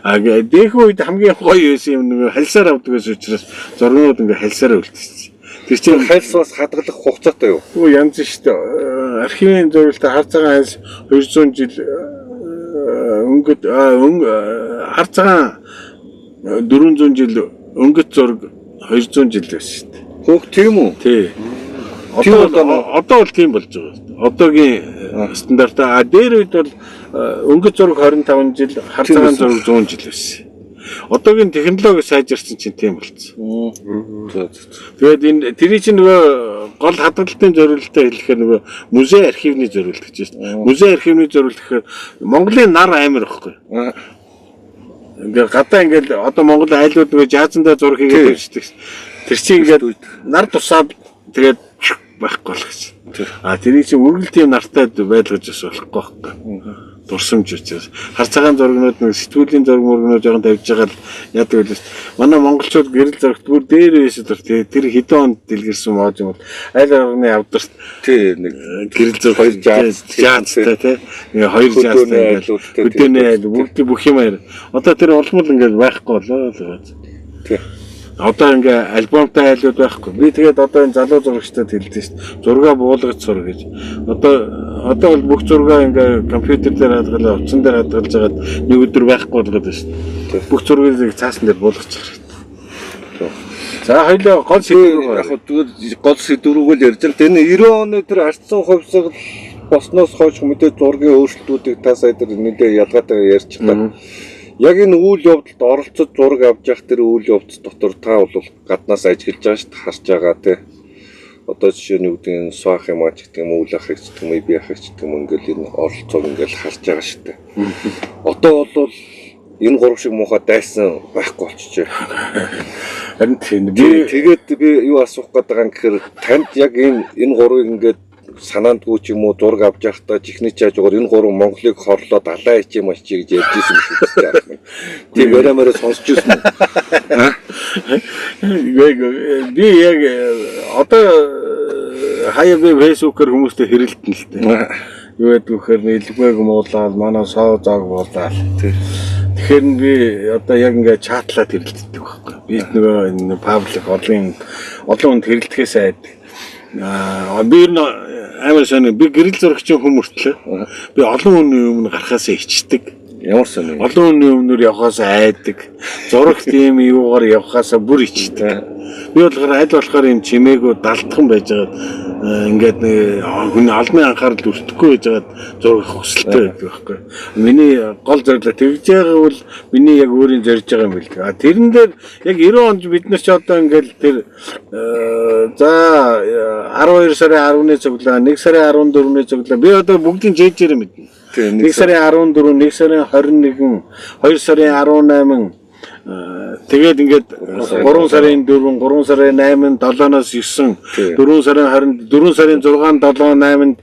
А дэх үед хамгийн гоё байсан юм нэг хальсаар авдаг гэсэн учраас зургууд ингээ хальсаараа үлдчихсэн. Тэр чинь хальс бас хадгалах хугацаатай юу? Оо янз шүү дээ. Архивын зургалтаа хар цагаан хальс 200 жил өнгөт хар цагаан 400 жил өнгөт зураг 200 жил байсан шүү дээ. Хөөх тийм үү? Тий. Одоо бол тийм болж байгаа. Одоогийн стандартаа дээр үед бол өнгөт зураг 25 жил, хар цагаан зураг 100 жил байсан. Одоогийн технологи сайжирсан чинь тийм болцсон. Тэгээд энэ тэрий чинь нөгөө гол хадгалтын зорилттой хэлэхээр нөгөө музей архивны зорилт гэж байна. Музей архивны зорилт гэхээр Монголын нар амар ихгүй. Ингээ гадаа ингээл одоо Монгол айлууд нөгөө жазандаа зураг хийгээд байждаг. Тэр чинь ингээд нар тусаад тэгээд байхгүй л гэж. А тэрийг чи үргэлж тийм нартай байлгаж бас болохгүй байхгүй. Дурсамж учраас хар цагаан зургнууд нэг сэтгүүлийн зураг мөргнөө жоохон тавьж байгаа л яадаг байлаа. Манай монголчууд гэрэл зурагт бүр дээр байсан тэр хэдэн онд дэлгэрсэн мод юм бол аль орны авдарт тий нэг гэрэл зураг 2 жаазтай тий нэг 2 жаазтай ингээл өдөөний айл бүх юм аа. Одоо тэр улмал ингээл байхгүй болоо л байгаа. Тий. Одоо ингээ альбомтай айлууд байхгүй. Би тэгээд одоо энэ залуу зурагчдад хэлдэг шүү дээ. Зургаа буулгаж сур гэж. Одоо бол бүх зургаа ингээ компьютер дээр хадгалаа, утсан дээр хадгалж хагаад нэг өдөр байхгүй болгоод байна шүү дээ. Бүх зургийг цаасан дээр буулгаж хэрэгтэй. За хоёлоо гол сэдвээр яг зүгээр гол сэдврүүгэл ярьж байгаа. Тэр 90 оны тэр ардсан хувьсгал босноос хойш мэдээ зургийн өөрчлөлтүүдийг та сая дээр нэлээд ялгаатай ярьчихлаа. Яг энэ үйл явдалд оролцож зураг авч явах тэр үйл явц дотор та бол гаднаас ажиглаж байгаа шүү дээ, харж байгаа тий. Одоо жишээ нь юу гэдэг нь суах юм аа ч гэдэг юм үйл ахыг ч гэдэг юм би ахыг ч гэдэг юм ингээл энэ оролцоог ингээл харж байгаа шүү дээ. Одоо бол энэ гурав шиг муухай дайсан байхгүй болчихжээ. Харин тэгээд би юу асуух гээд байгаа юм гэхээр танд яг энэ гурвыг ингээд санаандгүй ч юм уу зураг авч явахдаа чихний чаажгаар энэ гурван Монголыг хорлоод алаа ичээ маш чи гэж ярьж ирсэн юм шүү дээ. Тийм барамаараа сонсч ирсэн. Би яг одоо хаяа би фэйсбүүкээр хүмүүстэй хэрэлдэн л дээ. Юу гэдэг вэхээр нэлбэг муулаад манай соо заг буулаад. Тэгэхээр би одоо яг ингээд чатлаад хэрэлддэг байхгүй. Би нөгөө энэ паблик олон хүнд хэрэлдэхээс айдаг. Би амар сайн би гэрэл зурагчийн хүмүүртлээ. Би олон хүний өмнө гарахаас ичдэг. Ямар сони. Олон хүний өмнөр явхаас айдаг. Зураг тийм юугаар явхаас бүр ичдэг. Би болохоор юм чимээгөө далтхан байж байгаа. Ингээд хүний албаны анхаарал өртөхгүй байж байгаа зураг хөсөлттэй байдаг байхгүй. Миний гол зорилго тэгж байгаа бол миний яг өөрийн зорж байгаа юм бэл. А тэрэн дээр яг 90 онд бид нар ч одоо ингээд тэр за 12 сарын 10-ны цуглаа, 1 сарын 14-ны цуглаа би одоо бүгдийн жээжээр мэднэ. 1 сарын 14, 1 сарын 21, 2 сарын 18 тэгээд ингээд 3 сарын 4, 3 сарын 8, 7-оос 9, 4 сарын 20, 4 сарын 6, 7, 8-нд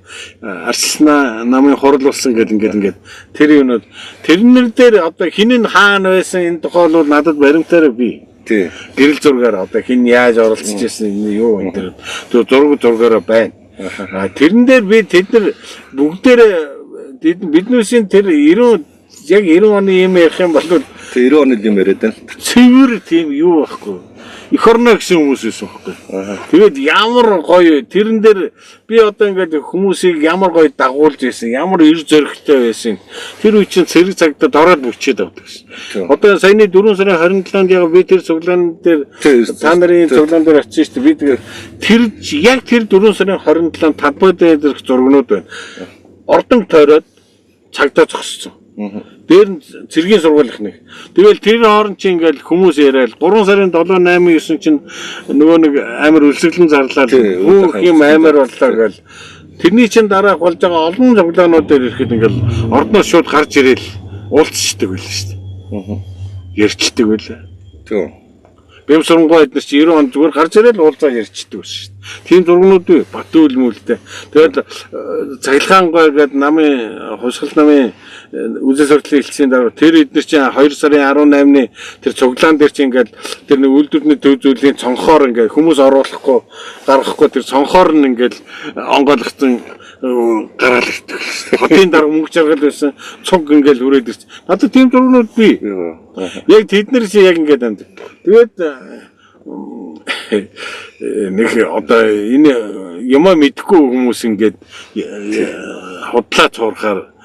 арчилснаа намын хурал болсон ингээд тэр юмнууд тэрнэр дээр одоо хин нь хаана байсан энэ тухай бол надад баримтаараа би тий гэрэл зургаар одоо хин яаж оролцож ирсэн юу энэ тэр зургаараа байна. Тэрэн дээр би тэд нар бүгдээрээ биднээсийн тэр 90 яг 90 оны юм ярих юм бол 90 оны юм яриад байна. Цэвэр тийм юу байхгүй. эх орно гэсэн хүмүүс байсан байхгүй. Тэгээд ямар гоё тэрэн дээр би одоо ингээд хүмүүсийг ямар гоё дагуулж байсан, ямар эр зөрөгтэй байсан. Тэр үе чинь цэрэг цагтад ороод бүчээд авдаг шин. Одоо саяны 4 сарын 27-нд яг би тэр цуглаан дээр та нарын цуглаан дээр очиж штэ би тэр яг тэр 4 сарын 27-нд Талбай дээр зургнууд байна. Ордон тойроод цагдаа зогссон. Дээр нь цэргийн сургууль их нэг. Тэгэл тэр хооронд чи ингээл хүмүүс яриад 3 сарын 7 8 9 чинь нөгөө нэг амар өлсгөлэн зарлаа. Бүх юм амар боллоо гэл. Тэрний чинь дараах болж байгаа олон цуглаанууд дээр ирэхэд ингээл ордноос шууд гарч ирээл уулзчихдаг байл шүү дээ. Ярьчдаг байлаа. Тийм. Бэм сурангуй эднэр чи 90 он зүгээр гарч ирээл уулзаа ярьчдаг байсан шүү дээ. Тийм зургнууд бий Батүл мүлдээ. Тэгэл Цагилгаан гой гэдэг намын хусгал намын үзэл сурлын хэлтсийн дараа тэр эднэр чинь 2 сарын 18-ны тэр цуглаан дээр чинь ингээл тэр нэг үйлдвэрний төв зүйлийн цонхоор ингээл хүмүүс оруулахгүй гаргахгүй тэр цонхоор нь ингээл онгойлгоцсон гараал ирдэг шүү дээ. Хотын дараа мөнгө жаргал байсан цуг ингээл хүрээд ирч. Надад тийм зургнууд бий. Яг тэднэр чи яг ингээд амд. Тэгээд нэг одоо энэ юм мэдхгүй хүмүүс ингээд худлаа цуурахаар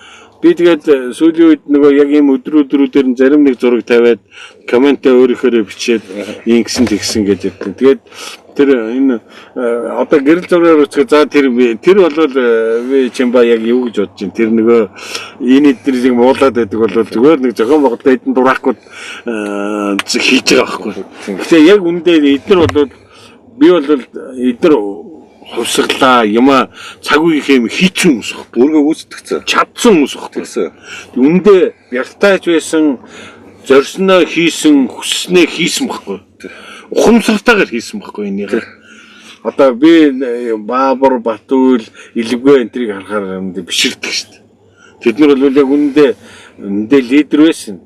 би тэгээд сүүлийн үед нөгөө яг ийм өдрүүдээр нь зарим нэг зураг тавиад комментээ өөрийнхөө бичээд ингэсэн тэгсэн гэж ярьдаг. Тэгээд тэр энэ одоо гэрэл зургаар үсгээ за тэр болвол би чимба яг юу гэж бодож байна. Тэр нөгөө энэ эднэрийг муулаад байдаг бол зүгээр нэг зохион байгуулалт эдэн дураахгүй хийж байгаа байхгүй. Гэхдээ яг үндэ эднэр бол би бол эднэр хувсглаа юма цаг үеийнхээ юм хийцэн хүмүүс баг. Өөргөө үүсдэгцээ. Чадсан хүмүүс баг. Тэгсэн. Үндэ бяртаач байсан зорьсноо хийсэн хүсснээ хийсэн баггүй. Ухамсартайгаар хийсэн баггүй энийг. Одоо би Баабар Батүл Илвгэ энтрийг харахаар биширдэг шүү дээ. Тэд нар бол яг үндэ лидер байсан.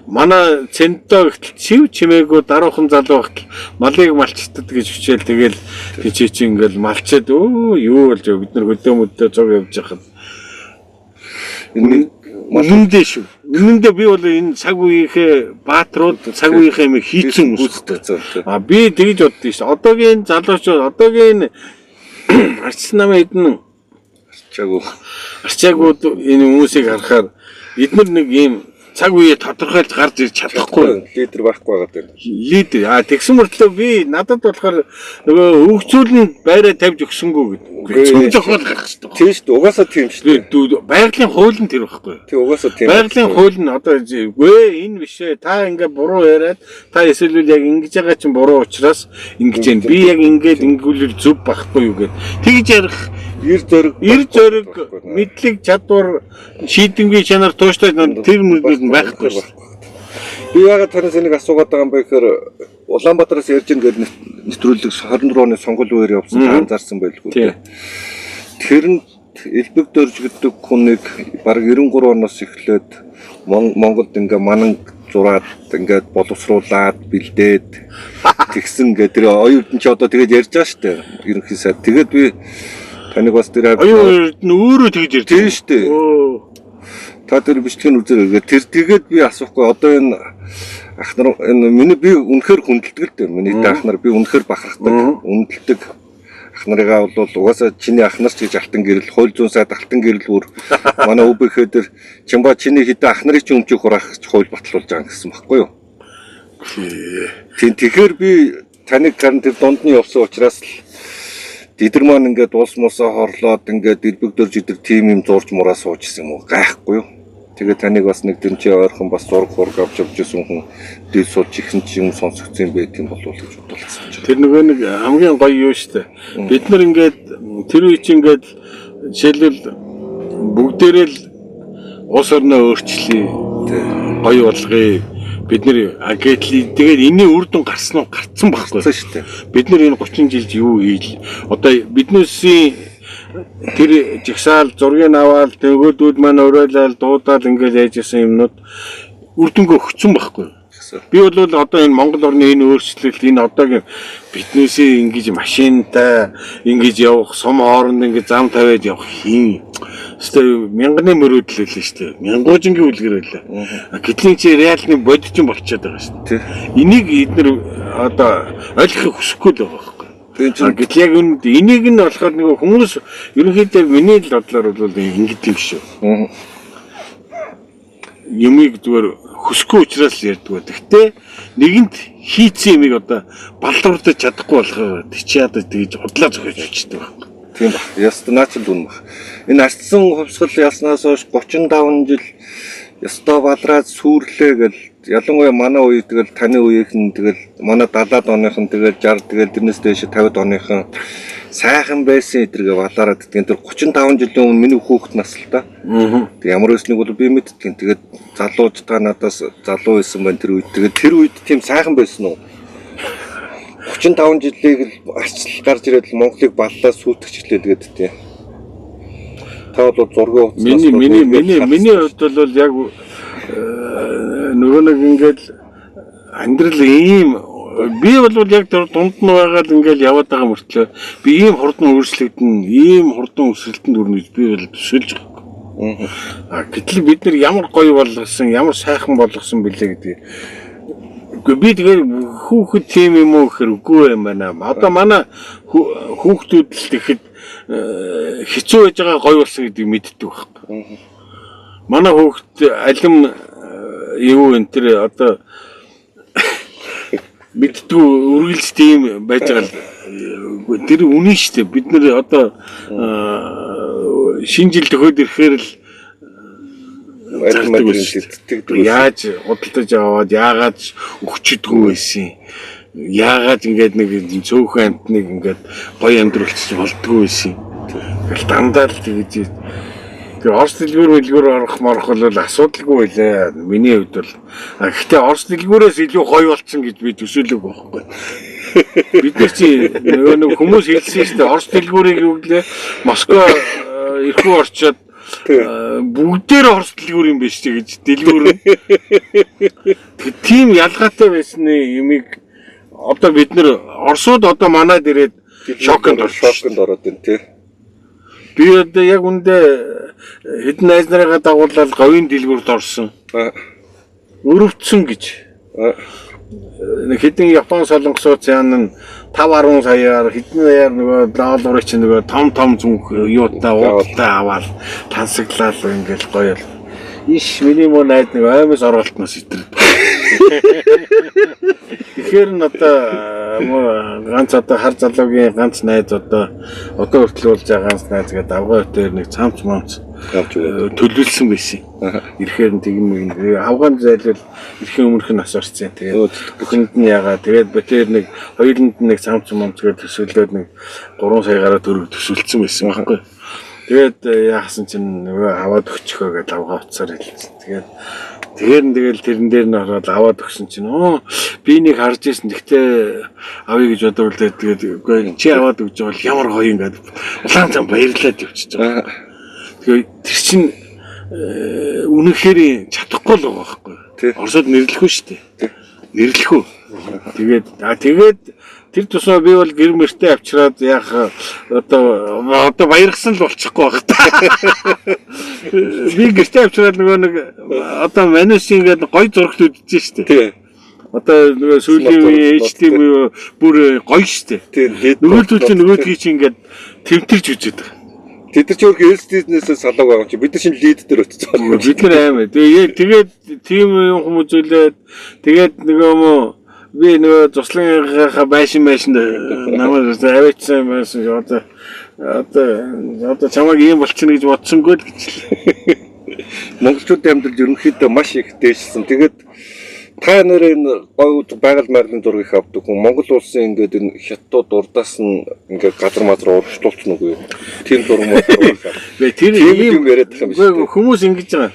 Манай центоо гэтэл цэв чимээгүй даруухан залуу гэтэл малыг малчтад гэж хичээл тэгэл тийч чи ингээл малчаад юу болж бид нар хөдөөмөдөө цог явж байхад энэ үнэндээ шүү. Үнэндээ би бол энэ цаг үеийнхээ баатрууд цаг үеийнхээ юм хийцэн үсдэг. Би тэгж боддоо шүү. Одоогийн залуучууд одоогийн арч намын эдэн арчаагууд энэ хүмүүсийг харахаар эдгээр нэг юм цаг үе тодорхойлж гарч ирж чадахгүй лидер байхгүй байгаа даа. Лидер тэгсэн мөртлөө би надад болохоор нөгөө өвгцүүлэн байраа тавьж өгсөнгөө гэдэг. Цөм зохиол гарах хэрэгтэй. Тийм шүү дээ. Угаасаа тийм шүү дээ. Байгалийн хууль нь тэр байхгүй. Тийм угаасаа тийм. Байгалийн хууль нь одоо энэ биш ээ. Та ингээ буруу яриад та эсвэл яг ингэж байгаа чинь буруу учраас ингэж байна. Би яг ингээд ингэвэл зөв байхгүй юу гэд. Тэгж ярих эр зориг мэдлэг чадвар шийдэмгийн чанар тууштай тэр мөрөнд байхгүй шүү. Би яагаад танаас энийг асуугаад байгаа юм бэ гэхээр Улаанбаатараас ярьж ин гэдэг нэвтрүүлэг 24 оны сонгуул үеэр явсан анзаарсан байлгүй дээ. Тэрэнд элбэг дөрж гэдэг хүнийг бараг 93 оноос эхлээд Монголд ингээ манан зураад ингээд боловсруулад бэлдээд тэгсэн гэдэг тэр оюутан ч одоо тэгээд ярьж байгаа шүү дээ. Ерөнхий сайд. Тэгээд би таныг бас тэр өөрөө тэгж ярьж тийм шүү дээ. Та тэр бичлэгийн үзэр тэр тэгээд би асуухгүй одоо энэ ах нар энэ миний би үнэхээр хүндэлдэг л дээ. Миний ах нар би үнэхээр бахархдаг, үнэлдэг. Ах нарыгаа бол угаасаа чиний ах нар ч гэж алтан гэрэл, хууль зүйн сайд алтан гэрэл бүр манай өвбөхөө тэр чимба чиний хэдэн ах нарыг ч өмчөөх хураах хууль батлуулж байгаа гэсэн баггүй юу? Тэгэхээр би таныг гарын тэр дунд нь явсан учраас л эдэр маань ингээд улс мосоо хорлоод ингээд дэлбэгдөрж идэр тим юм зурж мураа суужсэн юм уу гайхгүй юу. Тэгээд таныг бас нэг дэмжээ ойрхон бас зураг хург авч явжсэн хүн дэл сууж ихэн ч юм сонсогдсон байт юм болов уу гэж бодлоо. Тэр нөгөө нэг хамгийн гоё юу штэ. Бид нар ингээд тэр үе чинь ингээд жишээлбэл бүгдээрээ л улс орноо өөрчлөе. Гоё болгоё. Бид нэр тэгээд энэний үр дүн гарсан байхгүй шүү дээ. Бид нэр энэ 30 жилд юу хийл. Одоо биднээсийн тэр жигсаал зургийг аваад нөгөөдүүд маань уриалал дуудаал ингээд яажсэн юмнууд үр дүнгээ өгсөн байхгүй. Би бол одоо энэ Монгол орны энэ өөрчлөлт энэ одоогийн биднээсээ ингэж машинтай ингэж явах сум хооронд ингэж зам тавиад явах юм өстой мянганы мөрөөдөл хэлээ шүү дээ. Мянгуужингийн үлгэр байлаа. Гэтэл чи реалны бодчин болчиход байгаа шүү дээ. Энийг эдгээр одоо ойлгохыг хүсэхгүй л байгаа байхгүй. Гэтэл яг үүнд энийг нь болохоор нэг хүмүүс ерөнхийдөө миний л бодлоор бол ингэдэг юм шүү. Юмыг зүгээр хүсэхгүй учраас ярьдаг. Гэхдээ нэгэнт хийцэн юмыг одоо балдуурдаж чадахгүй болохоор чи ядаж тэгж удлаа зохиож өчтдөг байхгүй. Тийм ба. Ястаа наачл дүн баг. Энэ ардсан хувьсгал яснаас хойш 35 жил ястаа бадраад сүрлээ гэл ялангуяа манай үе тэгэл таны үеийнхэн тэгэл манай 70-аад оныхон тэгэл 60 тэгэл тэрнээс дээш 50-аад оныхон сайхан байсан эдэргээ балаараад гэдгийг тэр 35 жилийн өмнө миний хүүхэд насалтай. Тэг ямар өснөг бол би мэдтгийн. Тэгээд залууж та надаас залуу байсан байна тэр үед. Тэгээд тэр үед тийм сайхан байсан уу? 35 жилийг л арчлал гарч ирээд Монголыг баллаа сүйтгэжлээ тэгээд тий. Та бол зургийн утас миний хувьд бол яг нөгөө нэг ингээд амьдрал ийм би бол яг дунд нь байгаа л ингээд яваад байгаа мөртлөө би ийм хурдан өөрчлөгдөн ийм хурдан өсрэлтэнд хүрнэ гэж би бол төсөөлж байгаа. Гэтэл бид нар ямар гоё болгосон ямар сайхан болгосон бэлээ гэдэг. Үгүй би тэгээ хүүхэд тийм юм уу гэхээр үгүй юм байна. Одоо манай хүүхдүүд л тэгэхэд хэцүү байж байгаа гоё болсон гэдгийг мэддэг байхгүй. Манай хүүхэд алим юу энэ тэр одоо мэддгүй үргэлж тийм байж байгаа л тэр үнэн шүү дээ. Бид нэр одоо шинэ жил төхөөд ирэхээр л яаж худалдаж аваад яагаад өгчдгүй байсан. Яагаад ингээд нэг цөөхөн амтныг ингээд гоё амьдруулчих болдгоо байсан. Тэгэл дандаа л тэгж тэр орс дэлгүүр орох бол асуудалгүй байлаа. Миний хувьд бол гэхдээ орс дэлгүүрээс илүү гоё болцсон гэж би төсөөлөг байхгүй. Бид нар чи нэг хүмүүс хэлсэн шүү дээ. Орс дэлгүүрийг юу гэлээ Москва ирэхгүй орчоод бүгдээр орс дэлгүүр юм биш ч гэж дэлгүүр. Тийм ялгаатай байсан юмыг одоо бид нар орсууд одоо манайд ирээд шоконд ороод байна тий. Би одоо яг үндэ хэдэн найз нарыгаа дагуулаад говийн дэлгүүрт орсон. Өрөвдсөн гэж. Нэг хэдэн Япон солонгосууд яана 5-10 саяар хэдэн саяар нөгөө долларын чинь нөгөө том зүнх юутаа уудаа аваад тансаглаад ингээл гоё. Иш миний муу найз нэг аймаас оролтноос итэр. Тэгэхээр н одоо ганц одоо хар залуугийн ганц найз одоо хүртэл болж байгаа ганц найз гэдэг авгаа өтөр нэг цамц мамц төлөвлөсөн байсан. Ирэхээр нь тэгм авгаан зайлвал ирэхэн өмнөх нь асарцсан. Тэгээд бүхэнд нь ягаа тэгээд битэр нэг хоёуланд нэг цамц мамцгаар төсөөлөөд нэг 3 сая гараа төгрөг төсөөлсөн байсан байхгүй. Тэгээд яасан чинь нөгөө аваад өгчихөө гэж авгаа уцаар хэлсэн. Тэгээд тэрэн дээр нь ороод аваад өгсөн чинь би нэг харж ирсэн. Гэхдээ авъя гэж бодвол тэгээд үгүй чи аваад өгч байгаа бол ямар гоё юм гээд улаан зам баярлаад явчихж байгаа. Тэгээд тэр чинь үнэхээр чадахгүй л байгаа байхгүй. Оросод нэрлэхгүй шүү дээ. Нэрлэхгүй. Тэгээд тэр тусмаа би бол гэр мөртөө авчираад яах одоо баяргсан л болчихгүй байх та. Би гэртээ авчираад нөгөө нэг одоо манус ингээд гой зурагт үдчихэж штэ. Тий. Одоо нөгөө сүүлийн үеийн HD бүр гоё штэ. Нөгөөдөл чинь нөгөөдгий чинь ингээд тэмтэрч үзээд байгаа. Тэд нар ч өөрхөн LCD-нээс салааг байгаа чи бид нар шинэ лид дээр очсон. Бид нар аймаа. Тэгээд тийм юм хүмүүс зүйлээд тэгээд нөгөө мө би нөгөө туслангийнхаа байшин намайг аваачсан байсан одоо чамайг ийм болчихно гэж бодсонгүй л гэж. Монголчуудын амьдрал ерөнхийдөө маш их дээшсэн. Тэгээд та нэр энэ гоё байгаль маягийн зургийг авдаг хүн Монгол улсын ингээд энэ хятад урдаас нь ингээд газар мазар урагшлуулсан уу? Тийм зураг муу. Тэр юм яриад байгаа юм шиг. Хүмүүс ингэж байгаа.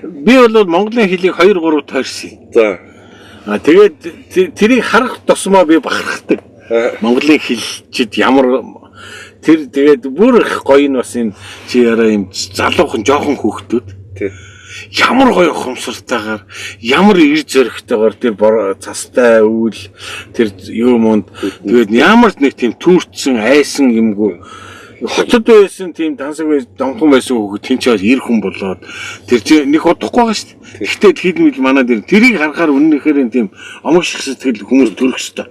Би бол Монголын хэлийг 2-3 тойрсон. За. Тэгээд тэрийг харах тусмаа би бахархдаг. Монголын хэлчид ямар тэр тэгээд бүр их гоё нь бас энэ чи яраа юм залуухан жоохон хүүхдүүд. Тий. Ямар гоё ухамсартайгаар ямар ир зөрөгтэйгээр тэр цастай үйл тэр юм унд тэгээд ямар нэг тийм түүрцэн айсан юмгүй Хотод байсан тийм дансаг домхон байсан хүүхэд тэнцээд ир хүн болоод тэр чинь нэг удахгүй байгаа шүү дээ. Гэхдээ хэлмэл манай дээр тэрийг харахаар үнэнхээр тийм омогш сэтгэл хүмүүс төрөх ёстой.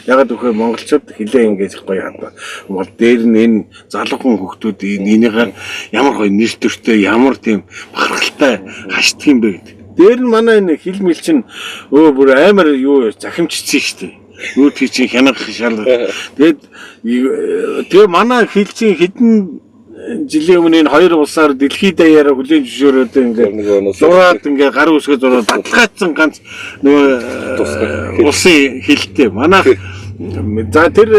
Ягаад гэвэл монголчууд хилээ ингэж гоё хандаа. Монгол дээр нь энэ залуухан хүүхдүүд энийгээр ямар гоё нэр төртэй ямар тийм бахархалтай хашдаг юм бэ гэдэг. Дээр нь манай энэ хэлмэл чинь бүр амар юу захимжчихсэн шүү дээ. Нүүдгий чинь хянах шал. Тэгээ манай хэлцийн хэдэн жилийн өмнө энэ хоёр улсаар дэлхийд даяараа хүлээн зөвшөөрөөд ингээд зураад ингээд гар үсгээ зураад баталгаажсан ганц нөгөө улсын хэлтэй. Манайх за тэр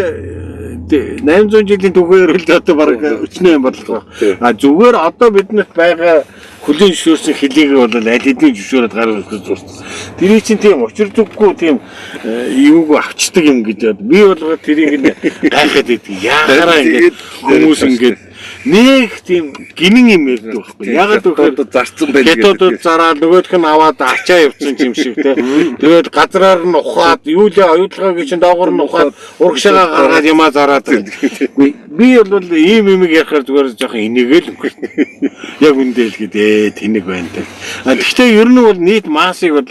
800 жилийн түүхээр л одоо бараг өчнөө юм бодлого. А зүгээр одоо биднэрт байгаа хүлээн зөвшөөрсөн хэлийг бол аль хэдийн зөвшөөрөд гар үсгээ зурсан. Тэрий чинь тийм учир зүггүй тийм юуг авчдаг юм гэдэг. Би бол тэрийг гайхаад идэв. Яагараа ингээд хүмүүс ингээд нэг тийм гинэн юм ярьдаг байхгүй. Ягаад гэвэл зарцсан байх. Хятадууд зараад нөгөөх нь аваад ачаа явуулсан юм шиг те. Тэгээд газраар нь ухаад юу л оюутлагыг чинь доогоор нь ухаад урагшаага гаргаад ямаа зараад. Би бол ийм юм ярихаар зүгээр жоохон инээгээл өнгөрсөн. Яг үндэ л гэдэг тэнэг байна те. Гэхдээ ер нь бол нийт массыг бол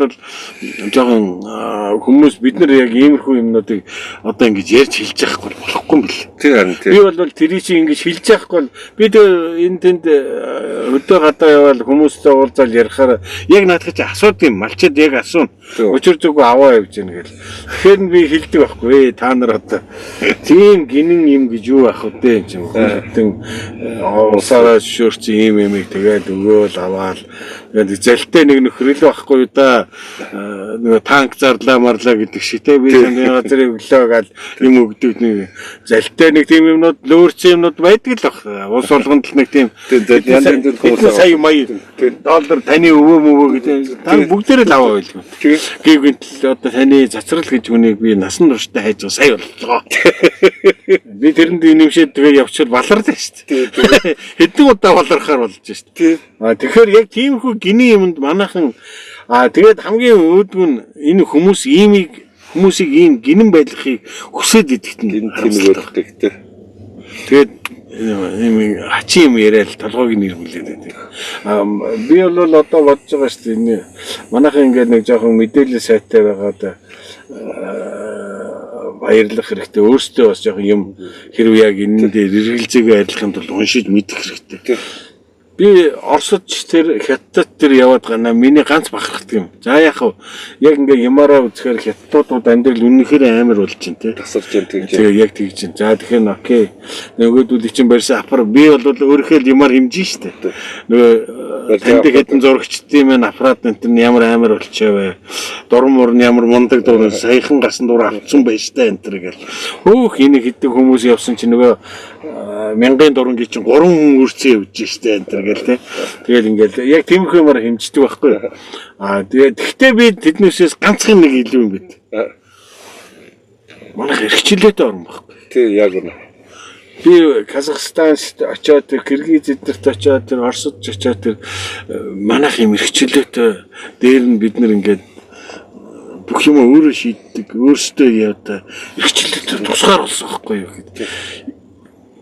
жоохон хүмүүс бид нар яг иймэрхүү юмнуудыг одоо ингэж ярьж хэлж яахгүй болохгүй юм бэл. Тийм харин тийм. Би бол тэрийг чинь ингэж хэлж яахгүй бид энэ тэнд өдөө гадаа явал хүмүүстэй уулзаал ярихаар яг наадах чи асуудаг юм малчид яг асууна. Учир зүгөө аваа явж гэнэ гэл. Тэгэхээр би хэлдэг байхгүй та нар одоо тийм гинэн юм гэж юу ах вэ юм хүн усаараа шөрч ийм юмыг тэгээд өгөөл аваал тэгээд залтай нэг нөхрөл байхгүй да нөгөө танк зарлаа марлаа гэдэг шитэй би энэ газрыг өглөө гал юм өгдөг нэг залтай нэг тийм юмнууд лөөрч юмнууд байдаг л баг. Улс болгонд л нэг тийм янз бүр хүмүүс сая маяг доллар таны өвөө мөвөө гэдэг та бүгдээрээ л аваа байлгүй. Гэвгэнт одоо таны цацрал гэж хүнийг би насан туршдаа хайж сая боллоо. Би тэрэнд нэмшээд тэгээ явчихвал баларлаа шүү дээ. Хэдэн удаа балархаар болж шүү дээ. Тэгэхээр яг тиймэрхүү гиний юмд манайхан тэгээд хамгийн өөдгөө нь энэ хүмүүсийг ийм гинэн байлгахыг хүсээд идэхт нь тийм ойлгохдаг те. Тэгээд ийм ачи юм яриад толгойг нэрвүүлээд байдаг. Би бол одоо бодож байгаа шүү дээ. Манайхан ингээд нэг жоохон мэдээлэл сайтай байгаад баярлах хэрэгтэй. Өөрсдөө бас жоохон юм хэрв яг энэ дээр эргэлзээгүй адилхан тул уншиж мэдэх хэрэгтэй. Би Оросд тэр Хятад тэр яваад гана миний ганц бахархдаг юм. За яах вэ? Яг ингээ ямаараа үзэхээр Хятадууд амьдрал үнэхээр амар болж чинь те. Тасарч юм тэгж. Тэгээ яг тэгж чинь. За тэгэхээр окей. Нөгөөдүүд чинь барьсан аппар би бол өөрөөхөө ямар хэмжин штэ. Нөгөө танд хэдэн зурагчдын маань аппарат энэ ямар амар болчихоо вэ? Дуран мурн ямар мундаг дуран саяхан гасан дур авцсан байж та энэ гэл. Хөөх энийг хэдэн хүмүүс явсан чинь нөгөө мянган дуран гэж чинь 3 хүн үрцэн явж штэ энэ гэл те. Тэгэл ингээл яг тиймэрхүү юмар хэмждэг байхгүй. Тэгээд гэхдээ би тэднээсээс ганцхан нэг илүү юм бид. Манай хэрэгчлээтэй орн байхгүй. Тий яг үнэ. Би Казахстант очоод Киргизэдэрт очоод Оросд очоод манайх юм хэрэгчлээтэй дээр нь бид нар ингээд бүх юм өөрөө шийддэг, өөрсдөө яваад хэрэгчлээтэй тусгаар болсон байхгүй юу гэдэг.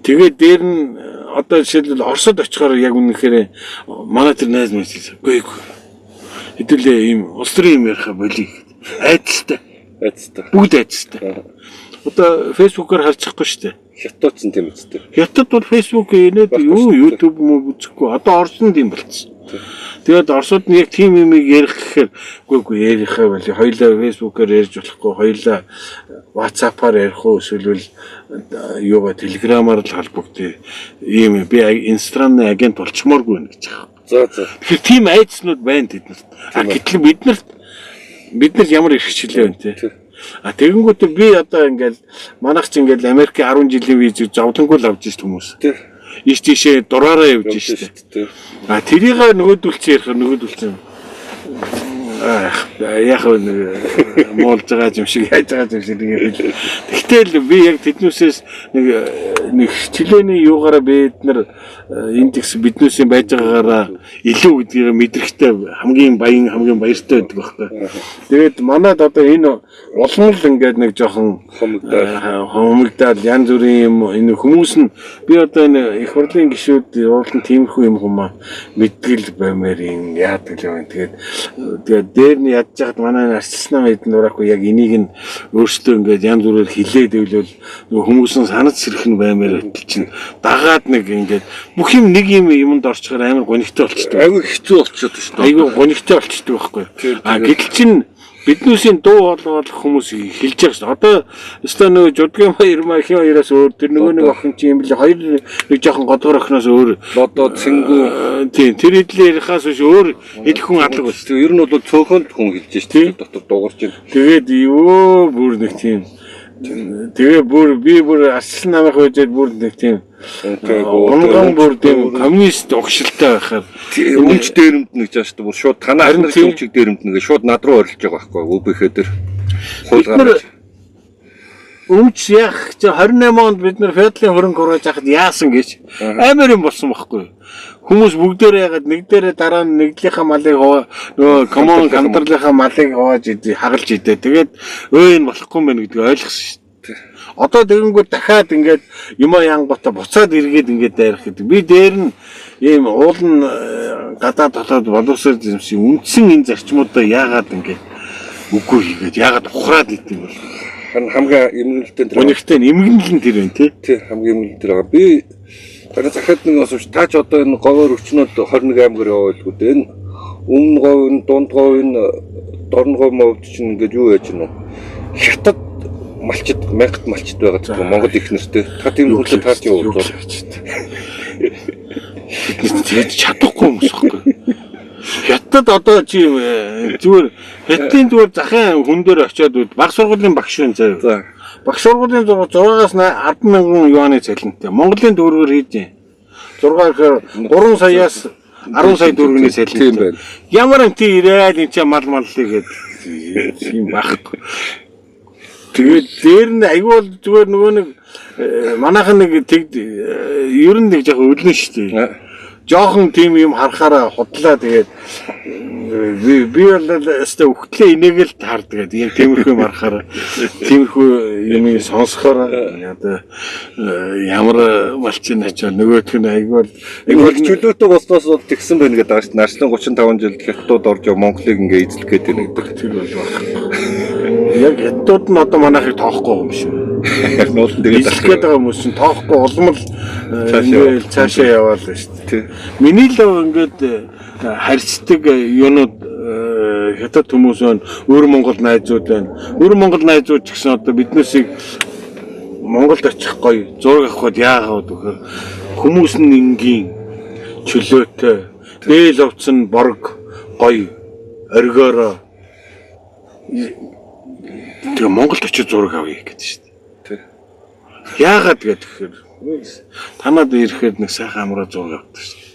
Тэгээд дээр нь одоо жишээлбэл Оросд очихоор яг үнэхээр манай тэр найз маань үгүй. Хэдүүлээ ийм улс төрийн юм яриха болиг. Айдастай. Бүгд айдастай. Одоо фэйсбүүкээр харчихгүй шүү дээ. Хятад ч тийм үстэй. Хятад бол фэйсбүүк инээд юу YouTube мөн үзэхгүй. Одоо Оросд тийм болчихсон. Тэгээд Оросд нь яг тийм юм ярих гэхээр үгүй ярихаа бол хоёлаа фэйсбүүкээр ярьж болохгүй, хоёлаа WhatsApp-аар ярих уу эсвэл юугаа Telegram-аар л холбогдъё. Ийм би Instagram-ны агент болчмооргүй нэ гэж байгаа. За. Тэгэхээр тийм айдснууд байна тэднэрт. Гэтэл бид нар ямар их хичээлээ байна те. Тэгэнгүүт би одоо ингээл манайх ч ингээл Америк 10 жилийн виз зовлонггүй л авч ирсэн хүмүүс. Иш тийшээ дураараа явж штэ. Тэрийг нөгөөдүүлсэн ярих нөгөөдүүлсэн. Яг нэг муулж байгаа юм шиг яаж байгаа юм шиг нэг хэл. Тэгтэл би яг тэднүүсээс нэг хичээний юугаараа бид нар индекс биднүүсийн байж байгаагаараа илүү гэдгийг мэдрэхтэй хамгийн баян хамгийн баяртай байдаг байхгүй. Тэгээд манайд одоо энэ улам л ингээд нэг жоохон хомигдаад янз бүрийн юм энэ хүмүүс нь би одоо энэ их хурлын гишүүд уулын тиймэрхүү юм хүмүүс мэдгэл баймаар юм яадаг юм. Тэгээд дээр нь ядж хаад манай арчилсан хэдэн нураагүй яг энийг нь өөртөө ингээд янз бүрээр хилээд ивэл хүмүүс нь санаж сэрхэн баймаар байтал чинь дагаад нэг ингээд бүх юм нэг юмд орчихоор амар гонигтой болчихдог. Айгүй хэцүү болчиход шүү дээ. Айгүй гонигтой болчихдог байхгүй. Гэтэл чинь биднүүсийн дуу хоолой хүмүүс хэлж байгаа шүү. Одоо өстой нөгөө Жудгийн баяр махын хоёроос өөр тэр нөгөө нэг охин чи юм бэл хоёр нэг жоохон годгор охиноос өөр одоо цэнгүү тийм тэр хэдлээрхаас биш өөр хэд хүн алга болчих. Ер нь бол цөөхөнд хүн хэлж шүү дээ. Дотор дуугарч байна. Тэгээд ёо бүр нэг тийм тэгээ би бүр ассан намайг хөөжөөд бүр нэг тийм онгон бүр тийм коммунист огшилтай байхаар өмч дээрэмд нэг жааш бүр шууд танаа харин өмчиг дээрэмд нэг шууд над руу орилж байгаа байхгүй өвбөхөө дэр хуулгаар өмч яг 28 онд бид нар федлын хөрөнгө оруулж хахад яасан гэж амар юм болсон байхгүй хүмүүс бүгдээрээ ягаад нэг дээрээ дараа нь нэгдлийнхаа малыг нөгөө коммун хамтралынхаа малыг хувааж хагалж идэ тэгээд энэ болохгүй мэн гэдгийг ойлгосон шүү дээ. Одоо тэгэнгүүт дахиад ингээд юм янгота буцаад эргээд ингээд дайрах гэдэг. Би дээр нь ийм уулын гадаад толоод боловсрол юмшиг үндсэн энэ зарчмуудаа яагаад ингээд үгүй хийгээд яагаад ухраад идэв юм бол хамгийн эмгэнэлтэй тэр өнөртэй эмгэнэл нь тэр байна тий хамгийн эмгэнэл тэр байгаа. Би танаа захад нэг асууж таач одоо энэ говоор өчнөд 21 аймгаар яваадгүй дээ. Энэ өмнө говь, дунд говь, дорн говь мовд чинь ингээд юу яаж гэнэ? Хятад малчид, мянгат малчид байгаа гэдэг Монгол их нэртэй. Та тийм хүлээ таарч явуулж байна. Бид чадахгүй юм шиг. Хятад одоо чи зүгээр хятадын зүгээр захын хүн дээр очиод баг сургуулийн багш юм заяа. Баг сургуулийн 6-аас 10,000 юаны цалинтай. Монголын төгрөгөөр хийж 6-аар 3 саяас 10 сая төгрөгийн цалинтай. Ямар юм тий ирээд энэ ч мал маллыг гэдэг юм байхгүй. Тэгээд дээр нь аюул зүгээр нөгөө нэг манайхан нэг тэг ер нь нэг жоохон өлнө шүү дээ. Жохон тийм юм харахаараа худлаа тэгээд би бол өстой өгтлээ инээгээл таардаг гэдэг. Яг тиймэрхүү юм харахаараа тиймэрхүү юм сонсохоор одоо ямар малчин ачаа нөгөөх нь айгүй чөлөөтэй болсноос тэгсэн байна гэдэг ааш нашлан 35 жил хятадууд орж Монголыг ингээ эзлэх гэдэг нэг тэр бол байна. Яг хятадууд нь одоо манайхыг тоохгүй юм шүү. Яг нуулан тэгээд эзлэхэд байгаа хүмүүс чинь тоохгүй улам л ингээл цаашаа яваал ба шүү дээ. Миний л ингээд харьцдаг юунууд хятад хүмүүс байна. Өөр Монгол найзууд байна. Өөр Монгол найзууд ч гэсэн одоо биднээсийг Монголд очих гоё зураг авахд яагаад вөхөр хүмүүс нь энгийн чөлөөтэй дээл овцсон борг гоё оргиороо тэр Монголд очиж зураг авъя гэдэг шүү дээ. Яагаад гэхээр танад ирэхэд нэг сайхан амраа зураг авдаг шүү дээ.